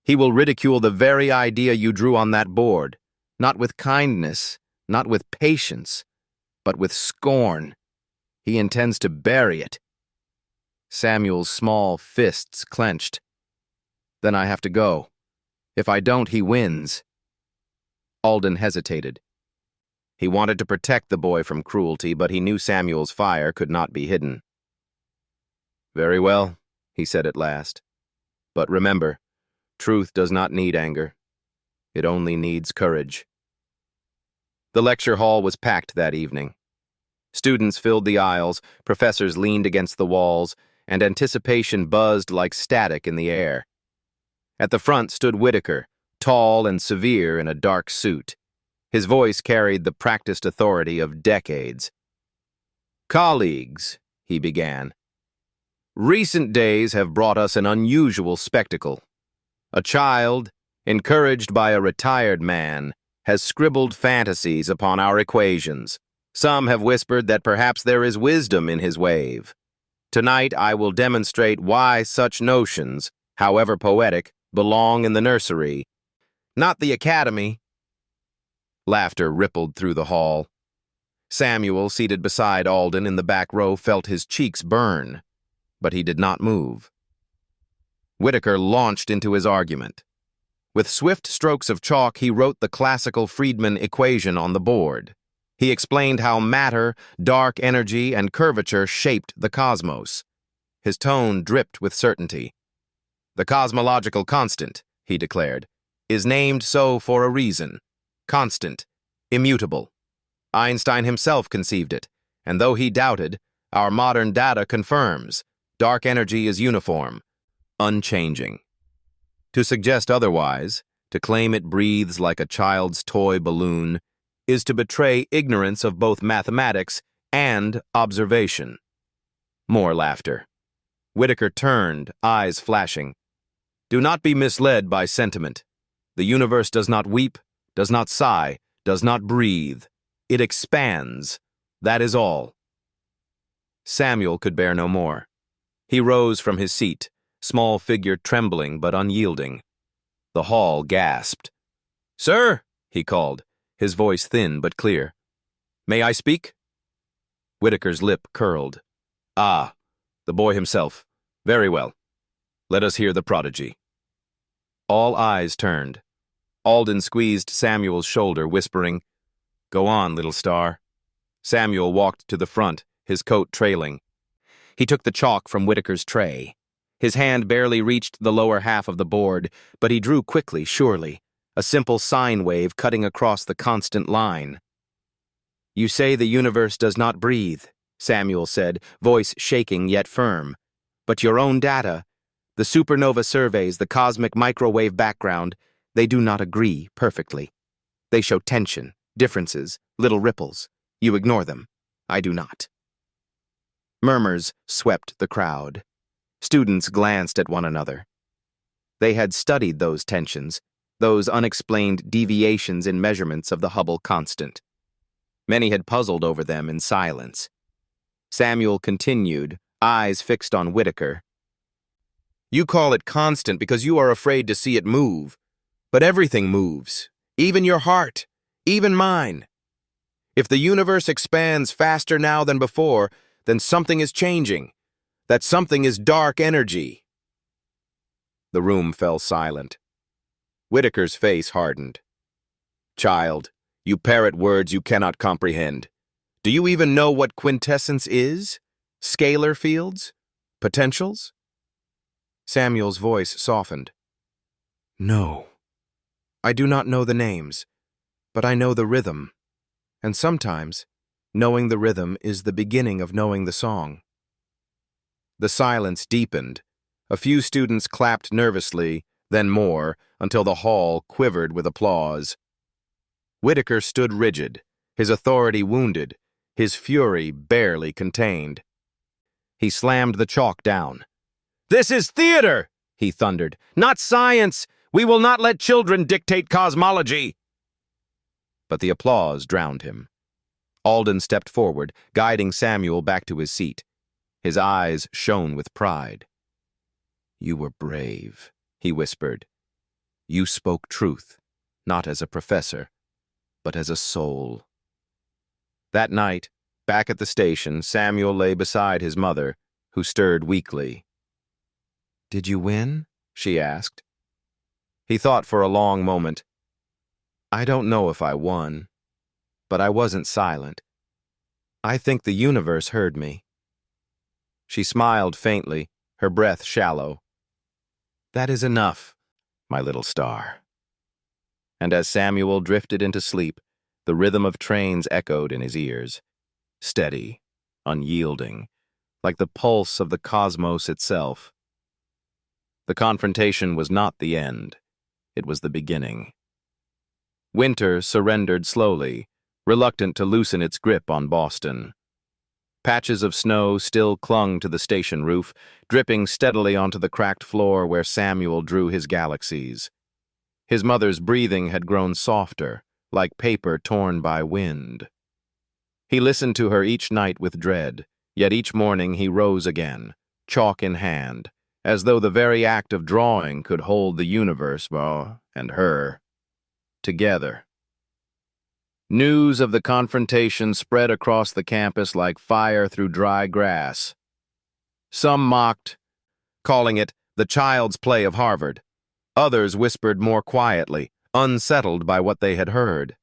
"He will ridicule the very idea you drew on that board, not with kindness, not with patience, but with scorn. He intends to bury it." Samuel's small fists clenched. "Then I have to go. If I don't, he wins." Alden hesitated. He wanted to protect the boy from cruelty, but he knew Samuel's fire could not be hidden. "Very well," he said at last. "But remember, truth does not need anger. It only needs courage." The lecture hall was packed that evening. Students filled the aisles, professors leaned against the walls, and anticipation buzzed like static in the air. At the front stood Whittaker, tall and severe in a dark suit. His voice carried the practiced authority of decades. "Colleagues," he began, "recent days have brought us an unusual spectacle. A child, encouraged by a retired man, has scribbled fantasies upon our equations. Some have whispered that perhaps there is wisdom in his wave. Tonight I will demonstrate why such notions, however poetic, belong in the nursery, not the academy." Laughter rippled through the hall. Samuel, seated beside Alden in the back row, felt his cheeks burn, but he did not move. Whittaker launched into his argument. With swift strokes of chalk, he wrote the classical Friedmann equation on the board. He explained how matter, dark energy, and curvature shaped the cosmos. His tone dripped with certainty. "The cosmological constant," he declared, "is named so for a reason. Constant, immutable. Einstein himself conceived it, and though he doubted, our modern data confirms dark energy is uniform, unchanging. To suggest otherwise, to claim it breathes like a child's toy balloon, is to betray ignorance of both mathematics and observation." More laughter. Whittaker turned, eyes flashing. "Do not be misled by sentiment. The universe does not weep, does not sigh, does not breathe. It expands. That is all." Samuel could bear no more. He rose from his seat, small figure trembling but unyielding. The hall gasped. "Sir," he called, his voice thin but clear. "May I speak?" Whittaker's lip curled. "Ah, the boy himself. Very well. Let us hear the prodigy." All eyes turned. Alden squeezed Samuel's shoulder, whispering, Go on, little star. Samuel walked to the front, his coat trailing. He took the chalk from Whitaker's tray. His hand barely reached the lower half of the board, but he drew quickly, surely, a simple sine wave cutting across the constant line. You say the universe does not breathe, Samuel said, voice shaking yet firm. But your own data, the supernova surveys, the cosmic microwave background, they do not agree perfectly. They show tension, differences, little ripples. You ignore them. I do not. Murmurs swept the crowd. Students glanced at one another. They had studied those tensions, those unexplained deviations in measurements of the Hubble constant. Many had puzzled over them in silence. Samuel continued, eyes fixed on Whitaker. You call it constant because you are afraid to see it move. But everything moves, even your heart, even mine. If the universe expands faster now than before, then something is changing. That something is dark energy. The room fell silent. Whitaker's face hardened. Child, you parrot words you cannot comprehend. Do you even know what quintessence is? Scalar fields? Potentials? Samuel's voice softened. No. I do not know the names, but I know the rhythm. And sometimes, knowing the rhythm is the beginning of knowing the song. The silence deepened. A few students clapped nervously, then more, until the hall quivered with applause. Whitaker stood rigid, his authority wounded, his fury barely contained. He slammed the chalk down. This is theater, he thundered, not science. We will not let children dictate cosmology. But the applause drowned him. Alden stepped forward, guiding Samuel back to his seat. His eyes shone with pride. You were brave, he whispered. You spoke truth, not as a professor, but as a soul. That night, back at the station, Samuel lay beside his mother, who stirred weakly. Did you win? She asked. He thought for a long moment. I don't know if I won, but I wasn't silent. I think the universe heard me. She smiled faintly, her breath shallow. That is enough, my little star. And as Samuel drifted into sleep, the rhythm of trains echoed in his ears, steady, unyielding, like the pulse of the cosmos itself. The confrontation was not the end. It was the beginning. Winter surrendered slowly, reluctant to loosen its grip on Boston. Patches of snow still clung to the station roof, dripping steadily onto the cracked floor where Samuel drew his galaxies. His mother's breathing had grown softer, like paper torn by wind. He listened to her each night with dread, yet each morning he rose again, chalk in hand, as though the very act of drawing could hold the universe, and her, together. News of the confrontation spread across the campus like fire through dry grass. Some mocked, calling it the child's play of Harvard. Others whispered more quietly, unsettled by what they had heard.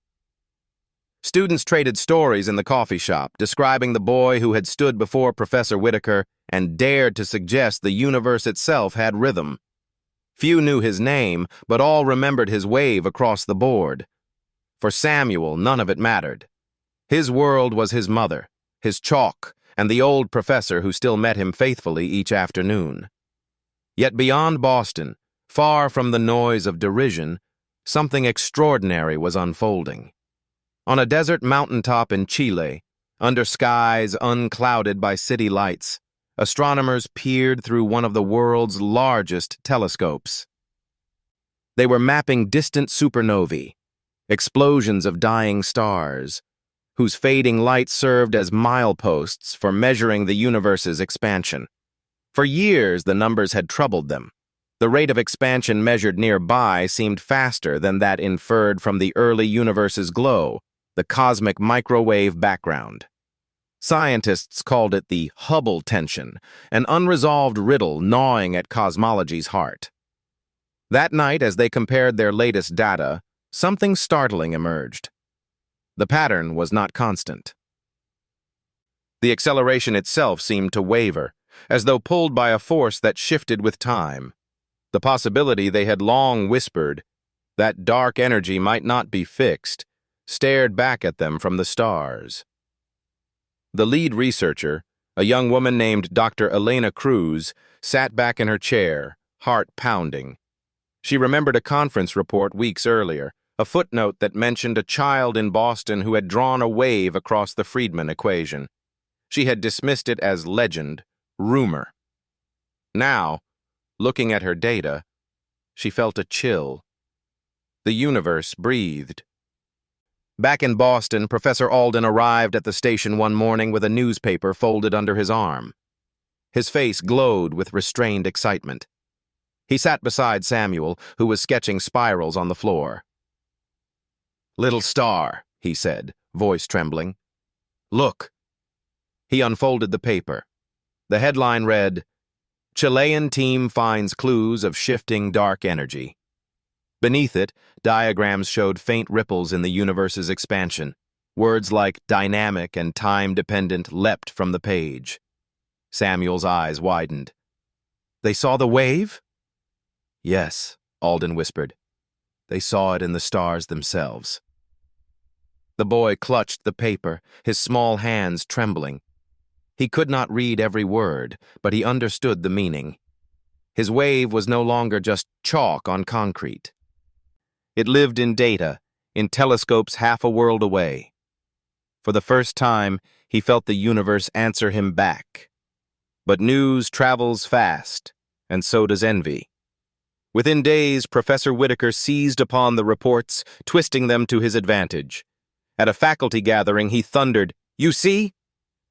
Students traded stories in the coffee shop, describing the boy who had stood before Professor Whitaker and dared to suggest the universe itself had rhythm. Few knew his name, but all remembered his wave across the board. For Samuel, none of it mattered. His world was his mother, his chalk, and the old professor who still met him faithfully each afternoon. Yet beyond Boston, far from the noise of derision, something extraordinary was unfolding. On a desert mountaintop in Chile, under skies unclouded by city lights, astronomers peered through one of the world's largest telescopes. They were mapping distant supernovae, explosions of dying stars, whose fading light served as mileposts for measuring the universe's expansion. For years, the numbers had troubled them. The rate of expansion measured nearby seemed faster than that inferred from the early universe's glow, the cosmic microwave background. Scientists called it the Hubble tension, an unresolved riddle gnawing at cosmology's heart. That night, as they compared their latest data, something startling emerged. The pattern was not constant. The acceleration itself seemed to waver, as though pulled by a force that shifted with time. The possibility they had long whispered, that dark energy might not be fixed, stared back at them from the stars. The lead researcher, a young woman named Dr. Elena Cruz, sat back in her chair, heart pounding. She remembered a conference report weeks earlier, a footnote that mentioned a child in Boston who had drawn a wave across the Friedman equation. She had dismissed it as legend, rumor. Now, looking at her data, she felt a chill. The universe breathed. Back in Boston, Professor Alden arrived at the station one morning with a newspaper folded under his arm. His face glowed with restrained excitement. He sat beside Samuel, who was sketching spirals on the floor. "Little star," he said, voice trembling. "Look." He unfolded the paper. The headline read, "Chilean team finds clues of shifting dark energy." Beneath it, diagrams showed faint ripples in the universe's expansion. Words like dynamic and time-dependent leapt from the page. Samuel's eyes widened. "They saw the wave?" "Yes," Alden whispered. "They saw it in the stars themselves." The boy clutched the paper, his small hands trembling. He could not read every word, but he understood the meaning. His wave was no longer just chalk on concrete. It lived in data, in telescopes half a world away. For the first time, he felt the universe answer him back. But news travels fast, and so does envy. Within days, Professor Whitaker seized upon the reports, twisting them to his advantage. At a faculty gathering, he thundered, "You see?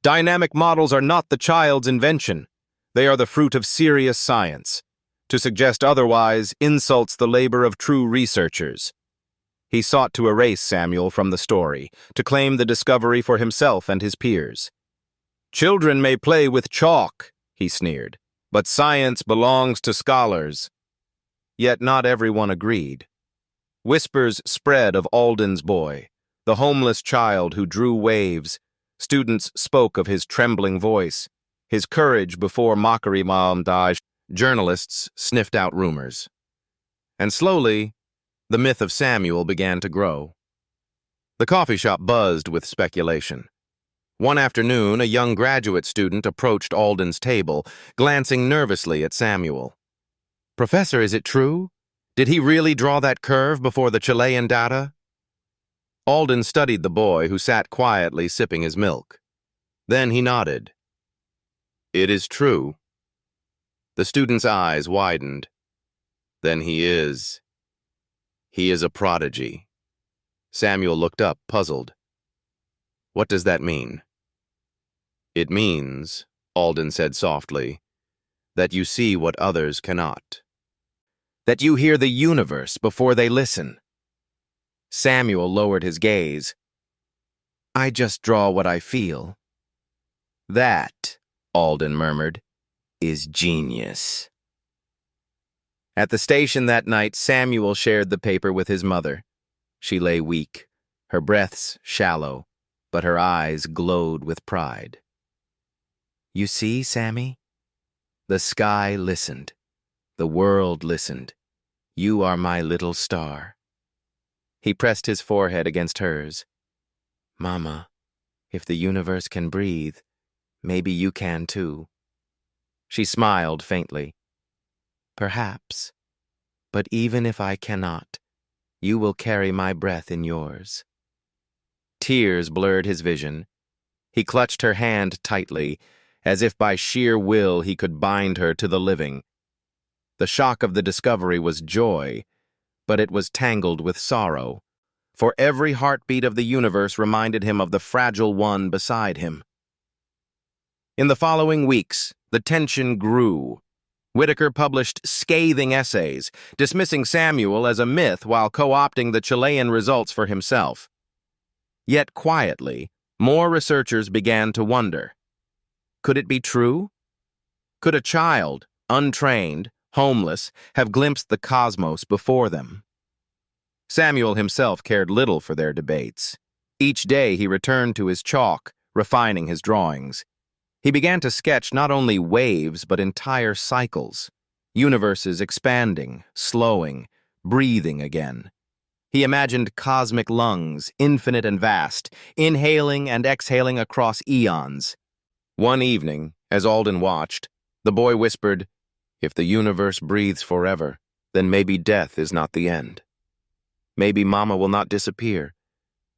Dynamic models are not the child's invention. They are the fruit of serious science. To suggest otherwise insults the labor of true researchers." He sought to erase Samuel from the story, to claim the discovery for himself and his peers. "Children may play with chalk," he sneered, "but science belongs to scholars." Yet not everyone agreed. Whispers spread of Alden's boy, the homeless child who drew waves. Students spoke of his trembling voice, his courage before mockery montage. Journalists sniffed out rumors. And slowly, the myth of Samuel began to grow. The coffee shop buzzed with speculation. One afternoon, a young graduate student approached Alden's table, glancing nervously at Samuel. "Professor, is it true? Did he really draw that curve before the Chilean data?" Alden studied the boy, who sat quietly sipping his milk. Then he nodded. "It is true." The student's eyes widened. "Then he is a prodigy." Samuel looked up, puzzled. "What does that mean?" "It means," Alden said softly, "that you see what others cannot. That you hear the universe before they listen." Samuel lowered his gaze. "I just draw what I feel." "That," Alden murmured, "is genius." At the station that night, Samuel shared the paper with his mother. She lay weak, her breaths shallow, but her eyes glowed with pride. "You see, Sammy? The sky listened. The world listened. You are my little star." He pressed his forehead against hers. "Mama, if the universe can breathe, maybe you can too." She smiled faintly. "Perhaps. But even if I cannot, you will carry my breath in yours." Tears blurred his vision. He clutched her hand tightly, as if by sheer will he could bind her to the living. The shock of the discovery was joy, but it was tangled with sorrow, for every heartbeat of the universe reminded him of the fragile one beside him. In the following weeks, the tension grew. Whitaker published scathing essays, dismissing Samuel as a myth while co-opting the Chilean results for himself. Yet quietly, more researchers began to wonder. Could it be true? Could a child, untrained, homeless, have glimpsed the cosmos before them? Samuel himself cared little for their debates. Each day he returned to his chalk, refining his drawings. He began to sketch not only waves but entire cycles, universes expanding, slowing, breathing again. He imagined cosmic lungs, infinite and vast, inhaling and exhaling across eons. One evening, as Alden watched, the boy whispered, "If the universe breathes forever, then maybe death is not the end. Maybe Mama will not disappear.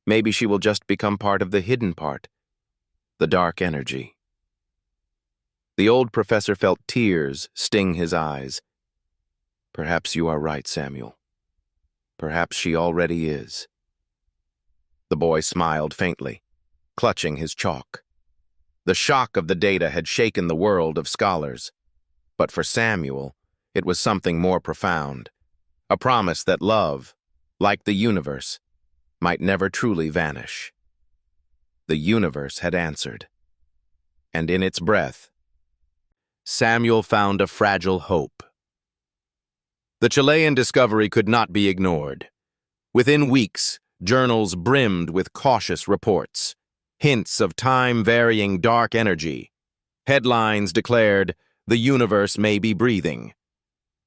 Maybe she will just become part of the hidden part, the dark energy." The old professor felt tears sting his eyes. "Perhaps you are right, Samuel. Perhaps she already is." The boy smiled faintly, clutching his chalk. The shock of the data had shaken the world of scholars. But for Samuel, it was something more profound, a promise that love, like the universe, might never truly vanish. The universe had answered. And in its breath, Samuel found a fragile hope. The Chilean discovery could not be ignored. Within weeks, journals brimmed with cautious reports, hints of time-varying dark energy. Headlines declared, "The universe may be breathing."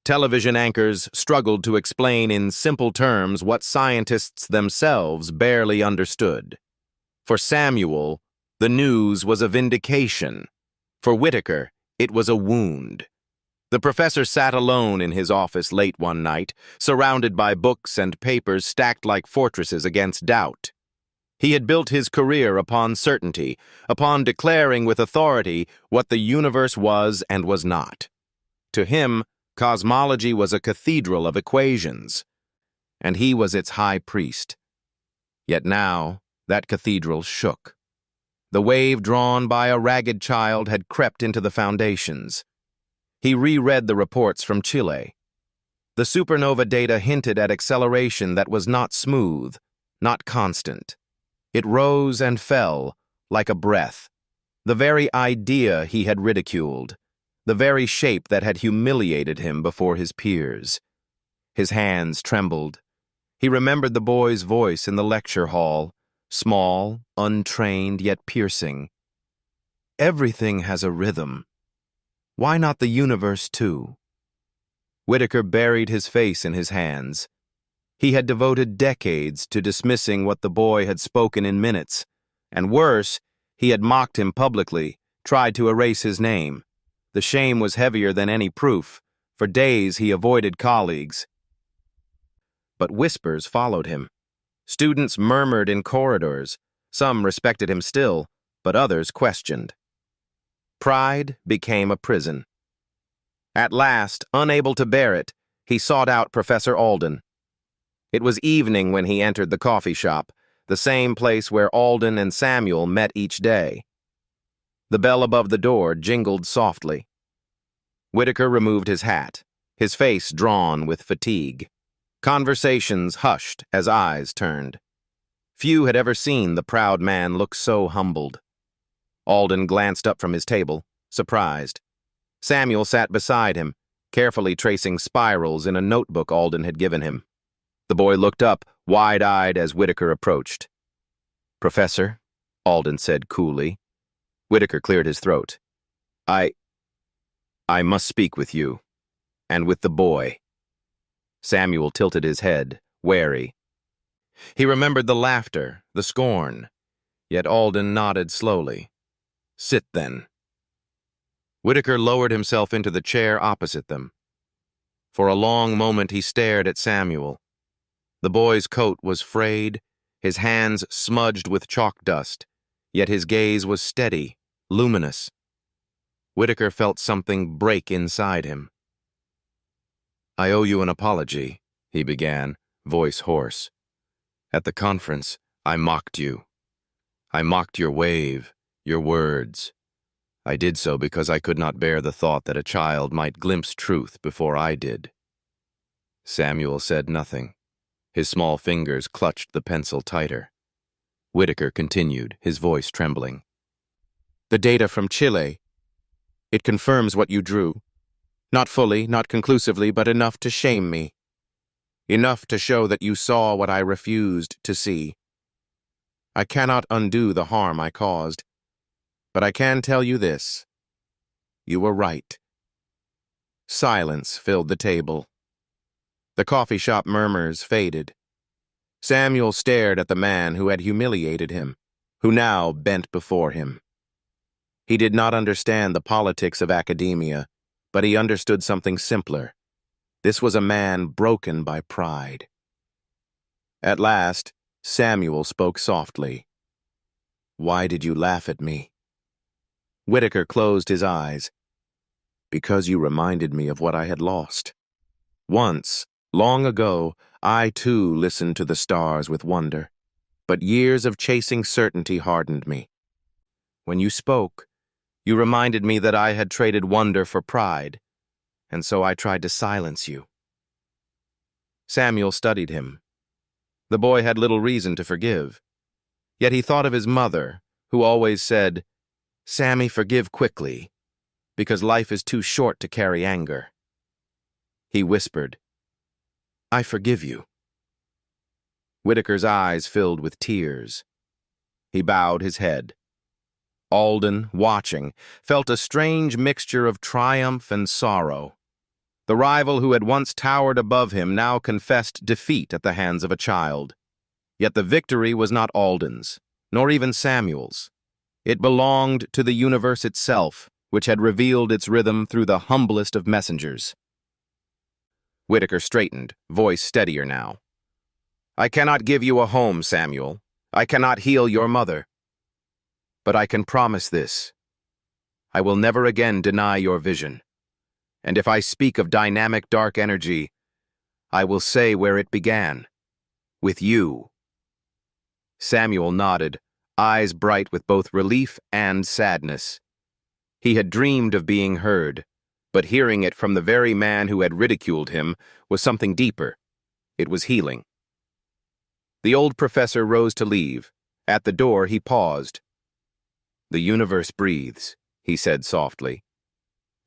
Television anchors struggled to explain in simple terms what scientists themselves barely understood. For Samuel, the news was a vindication. For Whitaker, it was a wound. The professor sat alone in his office late one night, surrounded by books and papers stacked like fortresses against doubt. He had built his career upon certainty, upon declaring with authority what the universe was and was not. To him, cosmology was a cathedral of equations, and he was its high priest. Yet now, that cathedral shook. The wave drawn by a ragged child had crept into the foundations. He reread the reports from Chile. The supernova data hinted at acceleration that was not smooth, not constant. It rose and fell like a breath. The very idea he had ridiculed, the very shape that had humiliated him before his peers. His hands trembled. He remembered the boy's voice in the lecture hall, small, untrained, yet piercing. "Everything has a rhythm. Why not the universe too?" Whitaker buried his face in his hands. He had devoted decades to dismissing what the boy had spoken in minutes, and worse, he had mocked him publicly, tried to erase his name. The shame was heavier than any proof. For days he avoided colleagues. But whispers followed him. Students murmured in corridors. Some respected him still, but others questioned. Pride became a prison. At last, unable to bear it, he sought out Professor Alden. It was evening when he entered the coffee shop, the same place where Alden and Samuel met each day. The bell above the door jingled softly. Whitaker removed his hat, his face drawn with fatigue. Conversations hushed as eyes turned. Few had ever seen the proud man look so humbled. Alden glanced up from his table, surprised. Samuel sat beside him, carefully tracing spirals in a notebook Alden had given him. The boy looked up, wide-eyed as Whitaker approached. "Professor," Alden said coolly. Whitaker cleared his throat. I must speak with you, and with the boy." Samuel tilted his head, wary. He remembered the laughter, the scorn, yet Alden nodded slowly. "Sit, then." Whitaker lowered himself into the chair opposite them. For a long moment he stared at Samuel. The boy's coat was frayed, his hands smudged with chalk dust, yet his gaze was steady, luminous. Whitaker felt something break inside him. "I owe you an apology," he began, voice hoarse. "At the conference, I mocked you. I mocked your wave, your words. I did so because I could not bear the thought that a child might glimpse truth before I did." Samuel said nothing. His small fingers clutched the pencil tighter. Whitaker continued, his voice trembling. "The data from Chile, it confirms what you drew. Not fully, not conclusively, but enough to shame me. Enough to show that you saw what I refused to see. I cannot undo the harm I caused, but I can tell you this. You were right. Silence filled the table. The coffee shop murmurs faded. Samuel stared at the man who had humiliated him, who now bent before him. He did not understand the politics of academia, but he understood something simpler. This was a man broken by pride. At last, Samuel spoke softly. "Why did you laugh at me?" Whitaker closed his eyes. "Because you reminded me of what I had lost. Once, long ago, I too listened to the stars with wonder, but years of chasing certainty hardened me. When you spoke, you reminded me that I had traded wonder for pride, and so I tried to silence you." Samuel studied him. The boy had little reason to forgive. Yet he thought of his mother, who always said, "Sammy, forgive quickly, because life is too short to carry anger." He whispered, "I forgive you." Whitaker's eyes filled with tears. He bowed his head. Alden, watching, felt a strange mixture of triumph and sorrow. The rival who had once towered above him now confessed defeat at the hands of a child. Yet the victory was not Alden's, nor even Samuel's. It belonged to the universe itself, which had revealed its rhythm through the humblest of messengers. Whitaker straightened, voice steadier now. "I cannot give you a home, Samuel. I cannot heal your mother. But I can promise this. I will never again deny your vision. And if I speak of dynamic dark energy, I will say where it began. With you." Samuel nodded, eyes bright with both relief and sadness. He had dreamed of being heard, but hearing it from the very man who had ridiculed him was something deeper. It was healing. The old professor rose to leave. At the door, he paused. "The universe breathes," he said softly.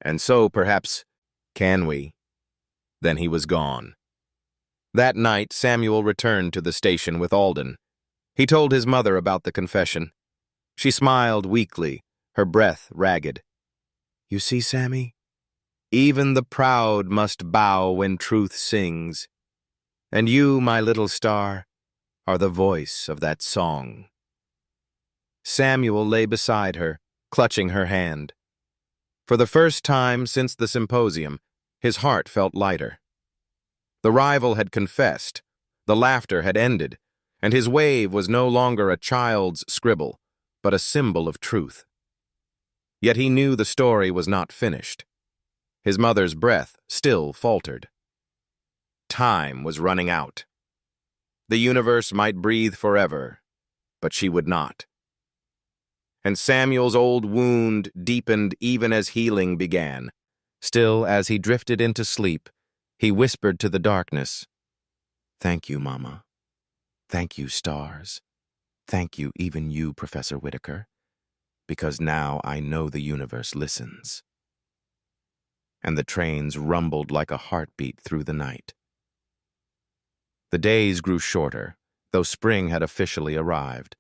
"And so, perhaps, can we?" Then he was gone. That night, Samuel returned to the station with Alden. He told his mother about the confession. She smiled weakly, her breath ragged. "You see, Sammy? Even the proud must bow when truth sings. And you, my little star, are the voice of that song." Samuel lay beside her, clutching her hand. For the first time since the symposium, his heart felt lighter. The rival had confessed, the laughter had ended, and his wave was no longer a child's scribble, but a symbol of truth. Yet he knew the story was not finished. His mother's breath still faltered. Time was running out. The universe might breathe forever, but she would not. And Samuel's old wound deepened even as healing began. Still, as he drifted into sleep, he whispered to the darkness, "Thank you, Mama. Thank you, stars. Thank you, even you, Professor Whitaker, because now I know the universe listens." And the trains rumbled like a heartbeat through the night. The days grew shorter, though spring had officially arrived.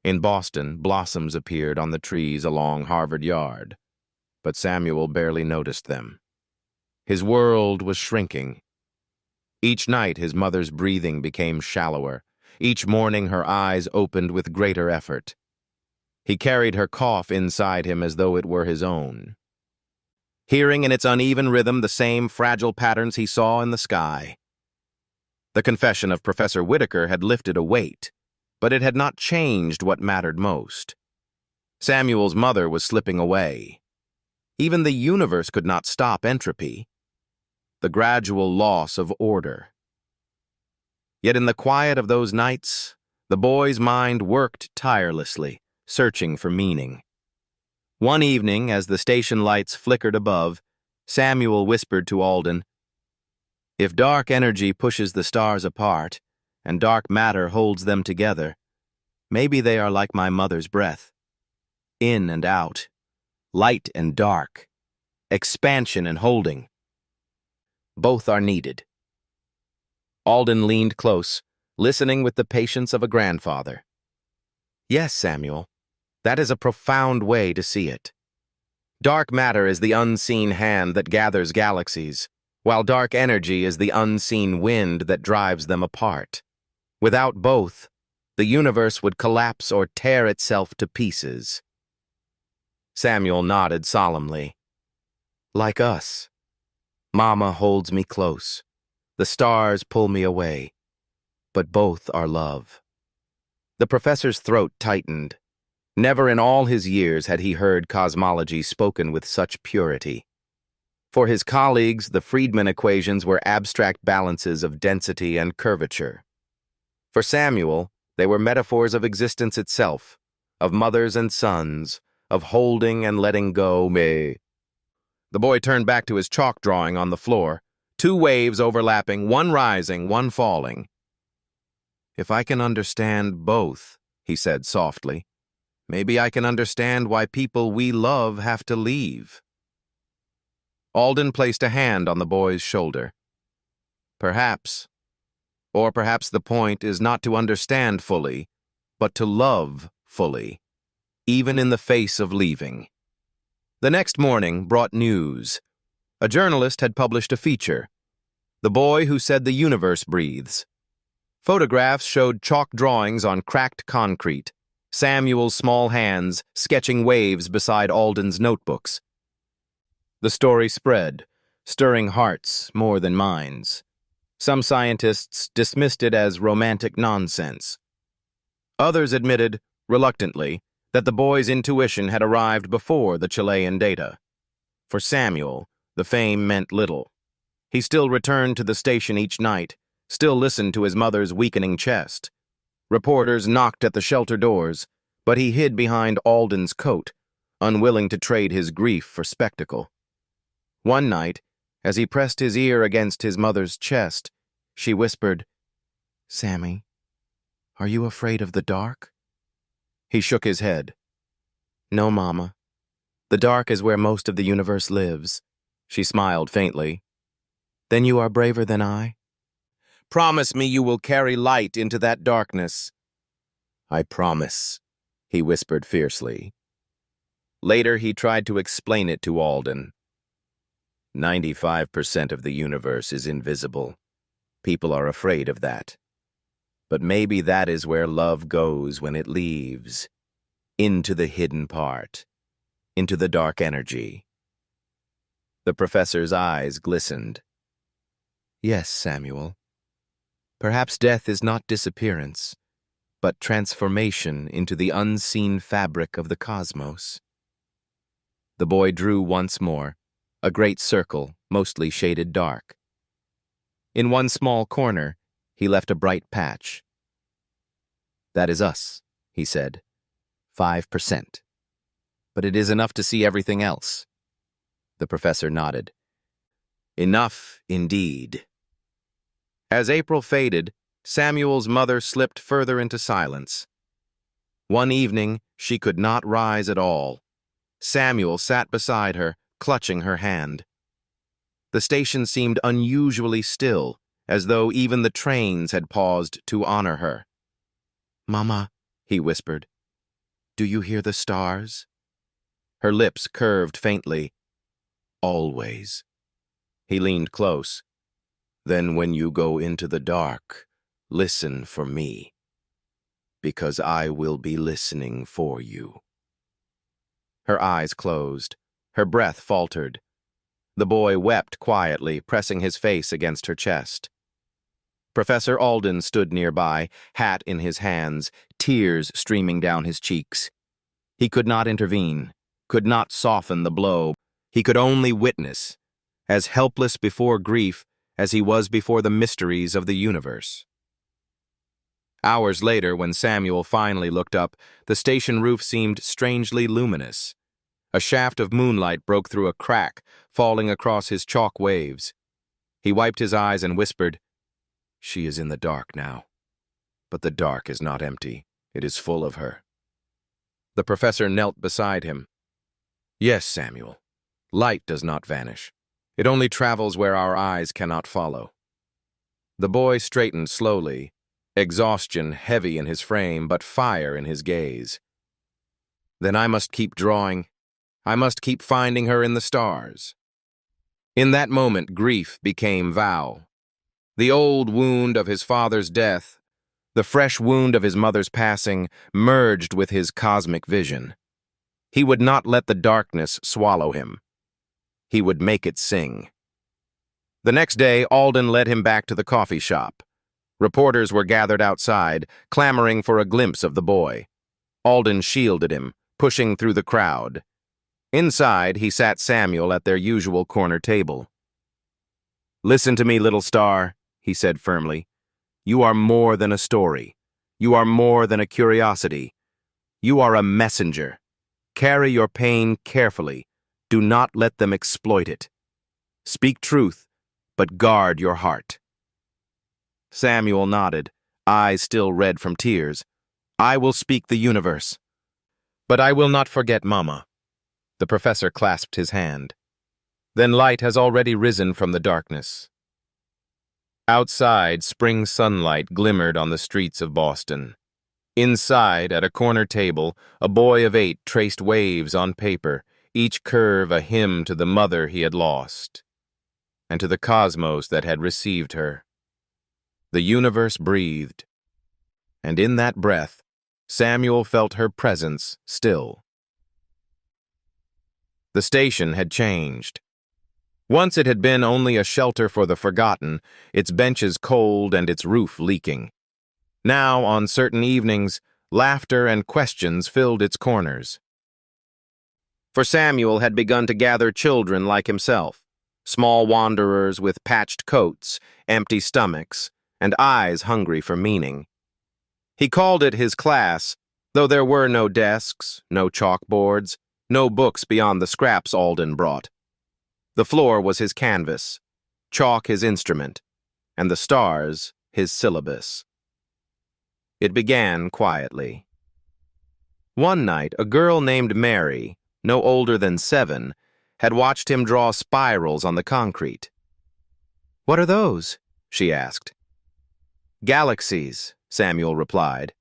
In Boston, blossoms appeared on the trees along Harvard Yard, but Samuel barely noticed them. His world was shrinking. Each night his mother's breathing became shallower. Each morning her eyes opened with greater effort. He carried her cough inside him as though it were his own, hearing in its uneven rhythm the same fragile patterns he saw in the sky. The confession of Professor Whitaker had lifted a weight, but it had not changed what mattered most. Samuel's mother was slipping away. Even the universe could not stop entropy, the gradual loss of order. Yet in the quiet of those nights, the boy's mind worked tirelessly, searching for meaning. One evening, as the station lights flickered above, Samuel whispered to Alden, "If dark energy pushes the stars apart, and dark matter holds them together, maybe they are like my mother's breath. In and out, light and dark, expansion and holding. Both are needed." Alden leaned close, listening with the patience of a grandfather. Yes, Samuel. That is a profound way to see it. Dark matter is the unseen hand that gathers galaxies, while dark energy is the unseen wind that drives them apart. Without both, the universe would collapse or tear itself to pieces. Samuel nodded solemnly. Like us. Mama holds me close. The stars pull me away. But both are love. The professor's throat tightened. Never in all his years had he heard cosmology spoken with such purity. For his colleagues, the Friedmann equations were abstract balances of density and curvature. For Samuel, they were metaphors of existence itself, of mothers and sons, of holding and letting go. The boy turned back to his chalk drawing on the floor, two waves overlapping, one rising, one falling. If I can understand both, he said softly, maybe I can understand why people we love have to leave. Alden placed a hand on the boy's shoulder. Perhaps. Or perhaps the point is not to understand fully, but to love fully, even in the face of leaving. The next morning brought news. A journalist had published a feature, The Boy Who Said the Universe Breathes. Photographs showed chalk drawings on cracked concrete, Samuel's small hands sketching waves beside Alden's notebooks. The story spread, stirring hearts more than minds. Some scientists dismissed it as romantic nonsense. Others admitted, reluctantly, that the boy's intuition had arrived before the Chilean data. For Samuel, the fame meant little. He still returned to the station each night, still listened to his mother's weakening chest. Reporters knocked at the shelter doors, but he hid behind Alden's coat, unwilling to trade his grief for spectacle. One night, as he pressed his ear against his mother's chest, she whispered, "Sammy, are you afraid of the dark?" He shook his head. "No, Mama. The dark is where most of the universe lives." She smiled faintly. "Then you are braver than I? Promise me you will carry light into that darkness." "I promise," he whispered fiercely. Later he tried to explain it to Alden. 95% of the universe is invisible. People are afraid of that. But maybe that is where love goes when it leaves. Into the hidden part. Into the dark energy. The professor's eyes glistened. "Yes, Samuel. Perhaps death is not disappearance, but transformation into the unseen fabric of the cosmos." The boy drew once more, a great circle, mostly shaded dark. In one small corner, he left a bright patch. "That is us," he said. 5%. But it is enough to see everything else." The professor nodded. "Enough, indeed." As April faded, Samuel's mother slipped further into silence. One evening, she could not rise at all. Samuel sat beside her, clutching her hand. The station seemed unusually still, as though even the trains had paused to honor her. "Mama," he whispered, "do you hear the stars?" Her lips curved faintly. "Always." He leaned close. "Then when you go into the dark, listen for me, because I will be listening for you." Her eyes closed. Her breath faltered. The boy wept quietly, pressing his face against her chest. Professor Alden stood nearby, hat in his hands, tears streaming down his cheeks. He could not intervene, could not soften the blow. He could only witness, as helpless before grief as he was before the mysteries of the universe. Hours later, when Samuel finally looked up, the station roof seemed strangely luminous. A shaft of moonlight broke through a crack, falling across his chalk waves. He wiped his eyes and whispered, "She is in the dark now. But the dark is not empty. It is full of her." The professor knelt beside him. "Yes, Samuel. Light does not vanish. It only travels where our eyes cannot follow." The boy straightened slowly, exhaustion heavy in his frame but fire in his gaze. Then I must keep drawing. I must keep finding her in the stars. In that moment, grief became vow. The old wound of his father's death, the fresh wound of his mother's passing, merged with his cosmic vision. He would not let the darkness swallow him. He would make it sing. The next day, Alden led him back to the coffee shop. Reporters were gathered outside, clamoring for a glimpse of the boy. Alden shielded him, pushing through the crowd. Inside, he sat Samuel at their usual corner table. "Listen to me, little star," he said firmly. "You are more than a story. You are more than a curiosity. You are a messenger. Carry your pain carefully. Do not let them exploit it. Speak truth, but guard your heart." Samuel nodded, eyes still red from tears. "I will speak the universe. But I will not forget Mama." The professor clasped his hand. Then light has already risen from the darkness. Outside, spring sunlight glimmered on the streets of Boston. Inside, at a corner table, a boy of 8 traced waves on paper, each curve a hymn to the mother he had lost, and to the cosmos that had received her. The universe breathed, and in that breath, Samuel felt her presence still. The station had changed. Once it had been only a shelter for the forgotten, its benches cold and its roof leaking. Now, on certain evenings, laughter and questions filled its corners. For Samuel had begun to gather children like himself, small wanderers with patched coats, empty stomachs, and eyes hungry for meaning. He called it his class, though there were no desks, no chalkboards, no books beyond the scraps Alden brought. The floor was his canvas, chalk his instrument, and the stars his syllabus. It began quietly. One night, a girl named Mary, no older than 7, had watched him draw spirals on the concrete. "What are those?" she asked. "Galaxies," Samuel replied.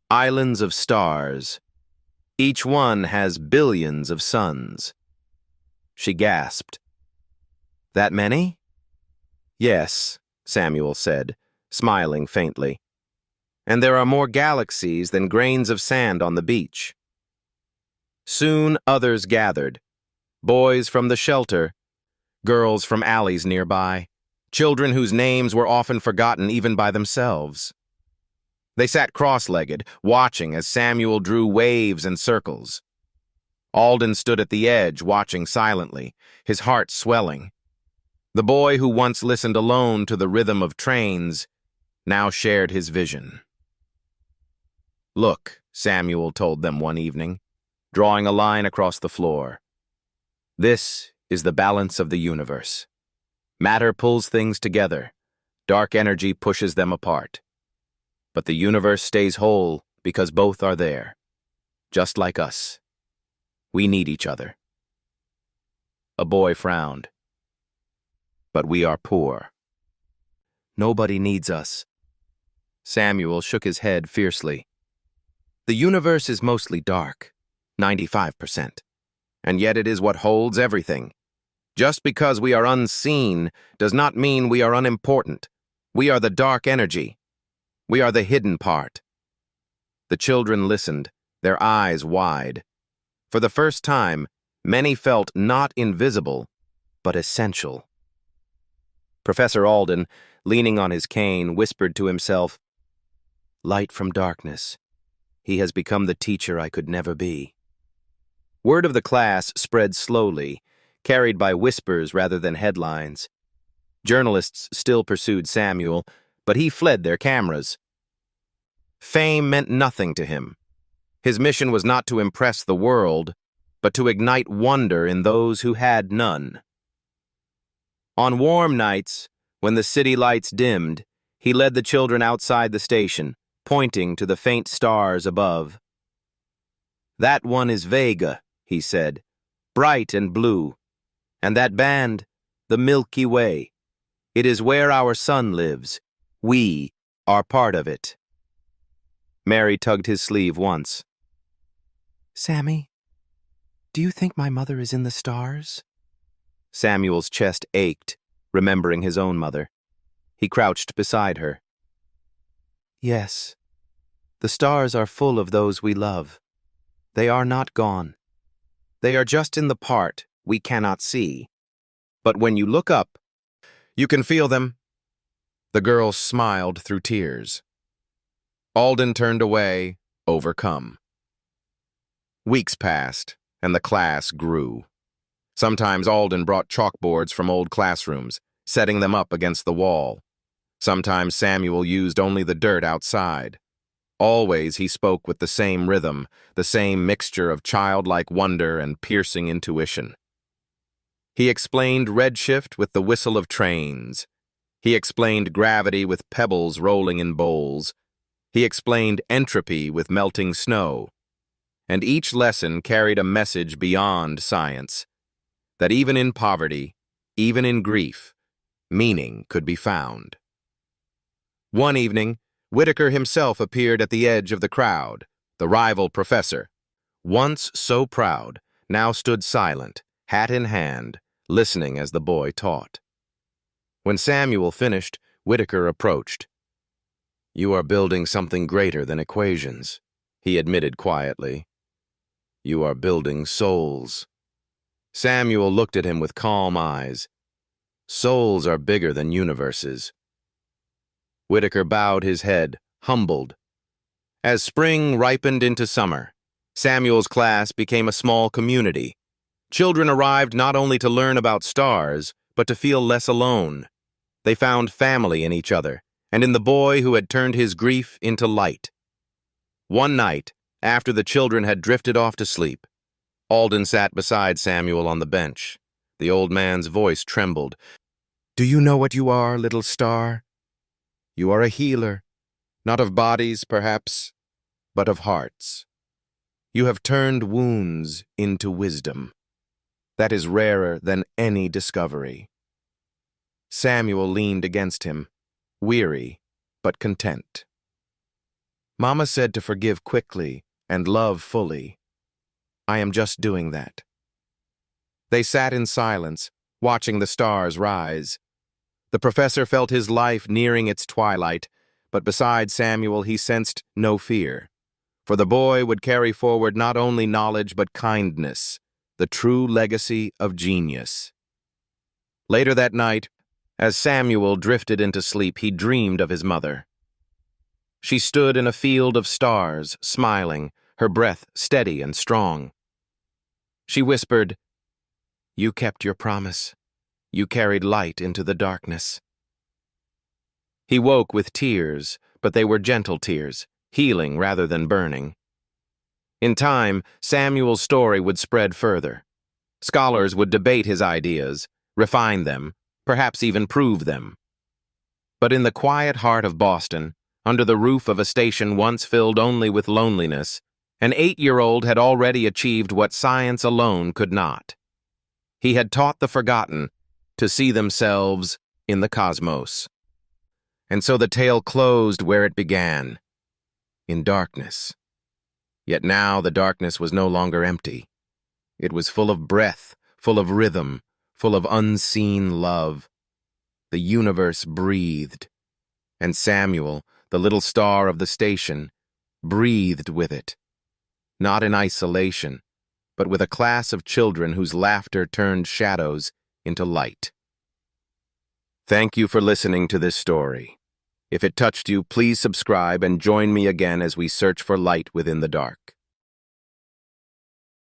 "Islands of stars. Each one has billions of suns." She gasped. "That many?" "Yes," Samuel said, smiling faintly. "And there are more galaxies than grains of sand on the beach." Soon others gathered, boys from the shelter, girls from alleys nearby, children whose names were often forgotten even by themselves. They sat cross-legged, watching as Samuel drew waves and circles. Alden stood at the edge, watching silently, his heart swelling. The boy who once listened alone to the rhythm of trains now shared his vision. "Look," Samuel told them one evening, drawing a line across the floor. "This is the balance of the universe. Matter pulls things together. Dark energy pushes them apart. But the universe stays whole because both are there, just like us. We need each other." A boy frowned. "But we are poor." "Nobody needs us." Samuel shook his head fiercely. "The universe is mostly dark, 95%, and yet it is what holds everything. Just because we are unseen does not mean we are unimportant. We are the dark energy. We are the hidden part." The children listened, their eyes wide. For the first time, many felt not invisible, but essential. Professor Alden, leaning on his cane, whispered to himself, "Light from darkness. He has become the teacher I could never be." Word of the class spread slowly, carried by whispers rather than headlines. Journalists still pursued Samuel, but he fled their cameras. Fame meant nothing to him. His mission was not to impress the world, but to ignite wonder in those who had none. On warm nights, when the city lights dimmed, he led the children outside the station, pointing to the faint stars above. "That one is Vega," he said, "bright and blue. And that band, the Milky Way. It is where our sun lives. We are part of it. Mary tugged his sleeve once. Sammy, do you think my mother is in the stars? Samuel's chest ached, remembering his own mother. He crouched beside her. Yes, the stars are full of those we love. They are not gone. They are just in the part we cannot see. But when you look up, you can feel them. The girl smiled through tears. Alden turned away, overcome. Weeks passed, and the class grew. Sometimes Alden brought chalkboards from old classrooms, setting them up against the wall. Sometimes Samuel used only the dirt outside. Always he spoke with the same rhythm, the same mixture of childlike wonder and piercing intuition. He explained redshift with the whistle of trains. He explained gravity with pebbles rolling in bowls. He explained entropy with melting snow. And each lesson carried a message beyond science, that even in poverty, even in grief, meaning could be found. One evening, Whitaker himself appeared at the edge of the crowd. The rival professor, once so proud, now stood silent, hat in hand, listening as the boy taught. When Samuel finished, Whitaker approached. "You are building something greater than equations," he admitted quietly. "You are building souls." Samuel looked at him with calm eyes. "Souls are bigger than universes." Whitaker bowed his head, humbled. As spring ripened into summer, Samuel's class became a small community. Children arrived not only to learn about stars, but to feel less alone. They found family in each other, and in the boy who had turned his grief into light. One night, after the children had drifted off to sleep, Alden sat beside Samuel on the bench. The old man's voice trembled. "Do you know what you are, little star? You are a healer, not of bodies, perhaps, but of hearts. You have turned wounds into wisdom. That is rarer than any discovery." Samuel leaned against him, weary but content. "Mama said to forgive quickly and love fully. I am just doing that." They sat in silence, watching the stars rise. The professor felt his life nearing its twilight, but beside Samuel he sensed no fear, for the boy would carry forward not only knowledge but kindness, the true legacy of genius. Later that night, as Samuel drifted into sleep, he dreamed of his mother. She stood in a field of stars, smiling, her breath steady and strong. She whispered, "You kept your promise. You carried light into the darkness." He woke with tears, but they were gentle tears, healing rather than burning. In time, Samuel's story would spread further. Scholars would debate his ideas, refine them, perhaps even prove them. But in the quiet heart of Boston, under the roof of a station once filled only with loneliness, an 8-year-old had already achieved what science alone could not. He had taught the forgotten to see themselves in the cosmos. And so the tale closed where it began, in darkness. Yet now the darkness was no longer empty. It was full of breath, full of rhythm, full of unseen love. The universe breathed, and Samuel, the little star of the station, breathed with it, not in isolation, but with a class of children whose laughter turned shadows into light. Thank you for listening to this story. If it touched you, please subscribe and join me again as we search for light within the dark.